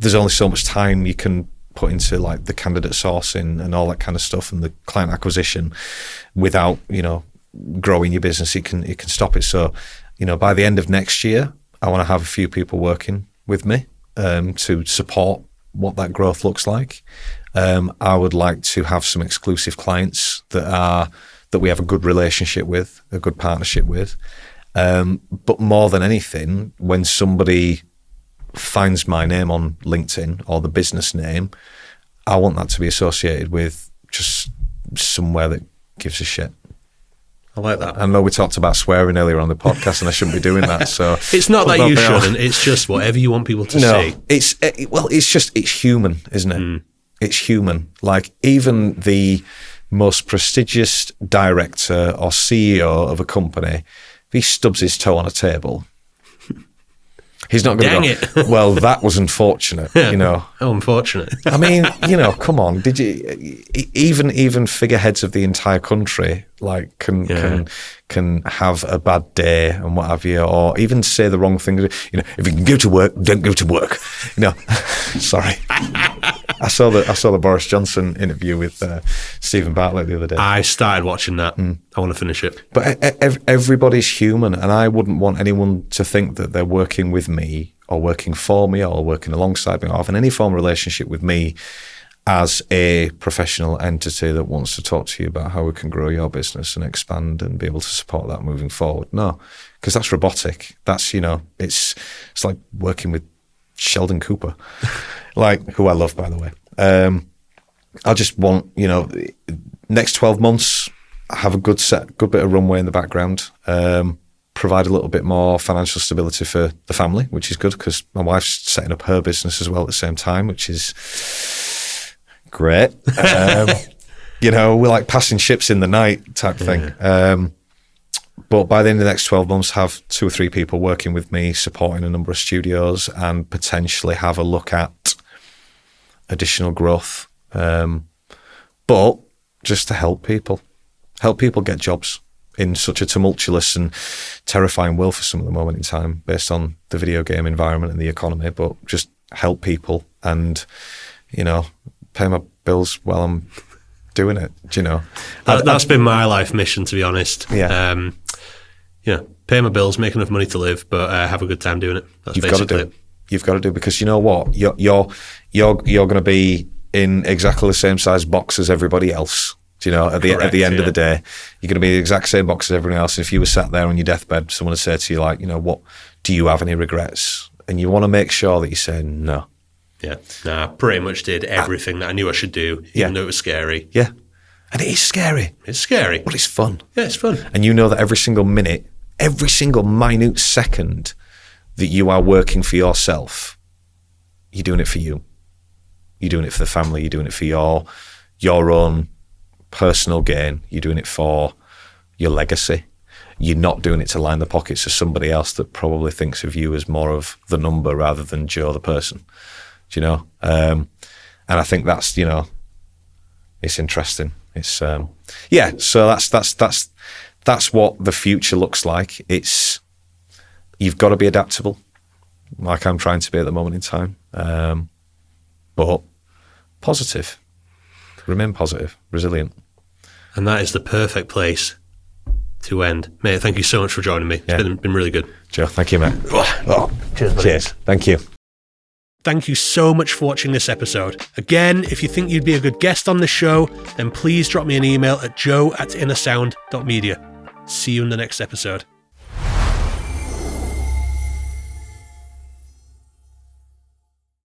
B: there's only so much time you can put into like the candidate sourcing and all that kind of stuff and the client acquisition without, growing your business. It can stop it. So, by the end of next year, I want to have a few people working with me to support what that growth looks like. I would like to have some exclusive clients that we have a good relationship with, a good partnership with. But more than anything, when somebody finds my name on LinkedIn or the business name, I want that to be associated with just somewhere that gives a shit.
A: I like that.
B: I know we talked about swearing earlier on the podcast, and I shouldn't be doing that. So
A: it's not that you shouldn't. It's just whatever you want people to see.
B: It's human, isn't it? It's human. Like even the most prestigious director or CEO of a company, if he stubs his toe on a table, he's not going to go, well, that was unfortunate, you know.
A: Oh, unfortunate.
B: I mean, you know, come on. Did you even figureheads of the entire country like can have a bad day and what have you, or even say the wrong thing? You know, if you can go to work, don't go to work. You know, sorry. I saw the Boris Johnson interview with Stephen Bartlett the other day.
A: I started watching that. I want to finish it.
B: But everybody's human, and I wouldn't want anyone to think that they're working with me or working for me or working alongside me or having any form of relationship with me as a professional entity that wants to talk to you about how we can grow your business and expand and be able to support that moving forward. No, because that's robotic. That's, you know, it's like working with Sheldon Cooper, like, who I love, by the way. I just want, you know, next 12 months, have a good bit of runway in the background, provide a little bit more financial stability for the family, which is good because my wife's setting up her business as well at the same time, which is great. You know, we're like passing ships in the night type thing. But by the end of the next 12 months, have 2 or 3 people working with me, supporting a number of studios, and potentially have a look at additional growth. But just to help people get jobs in such a tumultuous and terrifying world for some at the moment in time, based on the video game environment and the economy. But just help people and, you know, pay my bills while I'm doing it. Do you know?
A: That's been my life mission, to be honest.
B: Yeah.
A: You know, pay my bills, make enough money to live, but have a good time doing it. That's
B: You've got to do it. You've got to do it, because you know what? You're going to be in exactly the same size box as everybody else. Do you know? At the end of the day, you're going to be in the exact same box as everyone else. If you were sat there on your deathbed, someone would say to you, like, you know, what? Do you have any regrets? And you want to make sure that you say no.
A: Yeah. Nah, pretty much did everything that I knew I should do, even though it was scary.
B: Yeah. And it is scary.
A: It's scary.
B: But it's fun.
A: Yeah, it's fun.
B: And you know that every single minute, every single minute second that you are working for yourself, you're doing it for you. You're doing it for the family. You're doing it for your own personal gain. You're doing it for your legacy. You're not doing it to line the pockets of somebody else that probably thinks of you as more of the number rather than Joe the person. Do you know? And I think that's, you know, it's interesting. It's so that's what the future looks like. It's, you've got to be adaptable, like I'm trying to be at the moment in time, but positive, remain positive, resilient.
A: And that is the perfect place to end. Mate, thank you so much for joining me. It's been really good.
B: Joe, thank you, mate.
A: Cheers, buddy.
B: Cheers. Thank you.
A: Thank you so much for watching this episode. Again, if you think you'd be a good guest on the show, then please drop me an email at joe@innersound.media. See you in the next episode.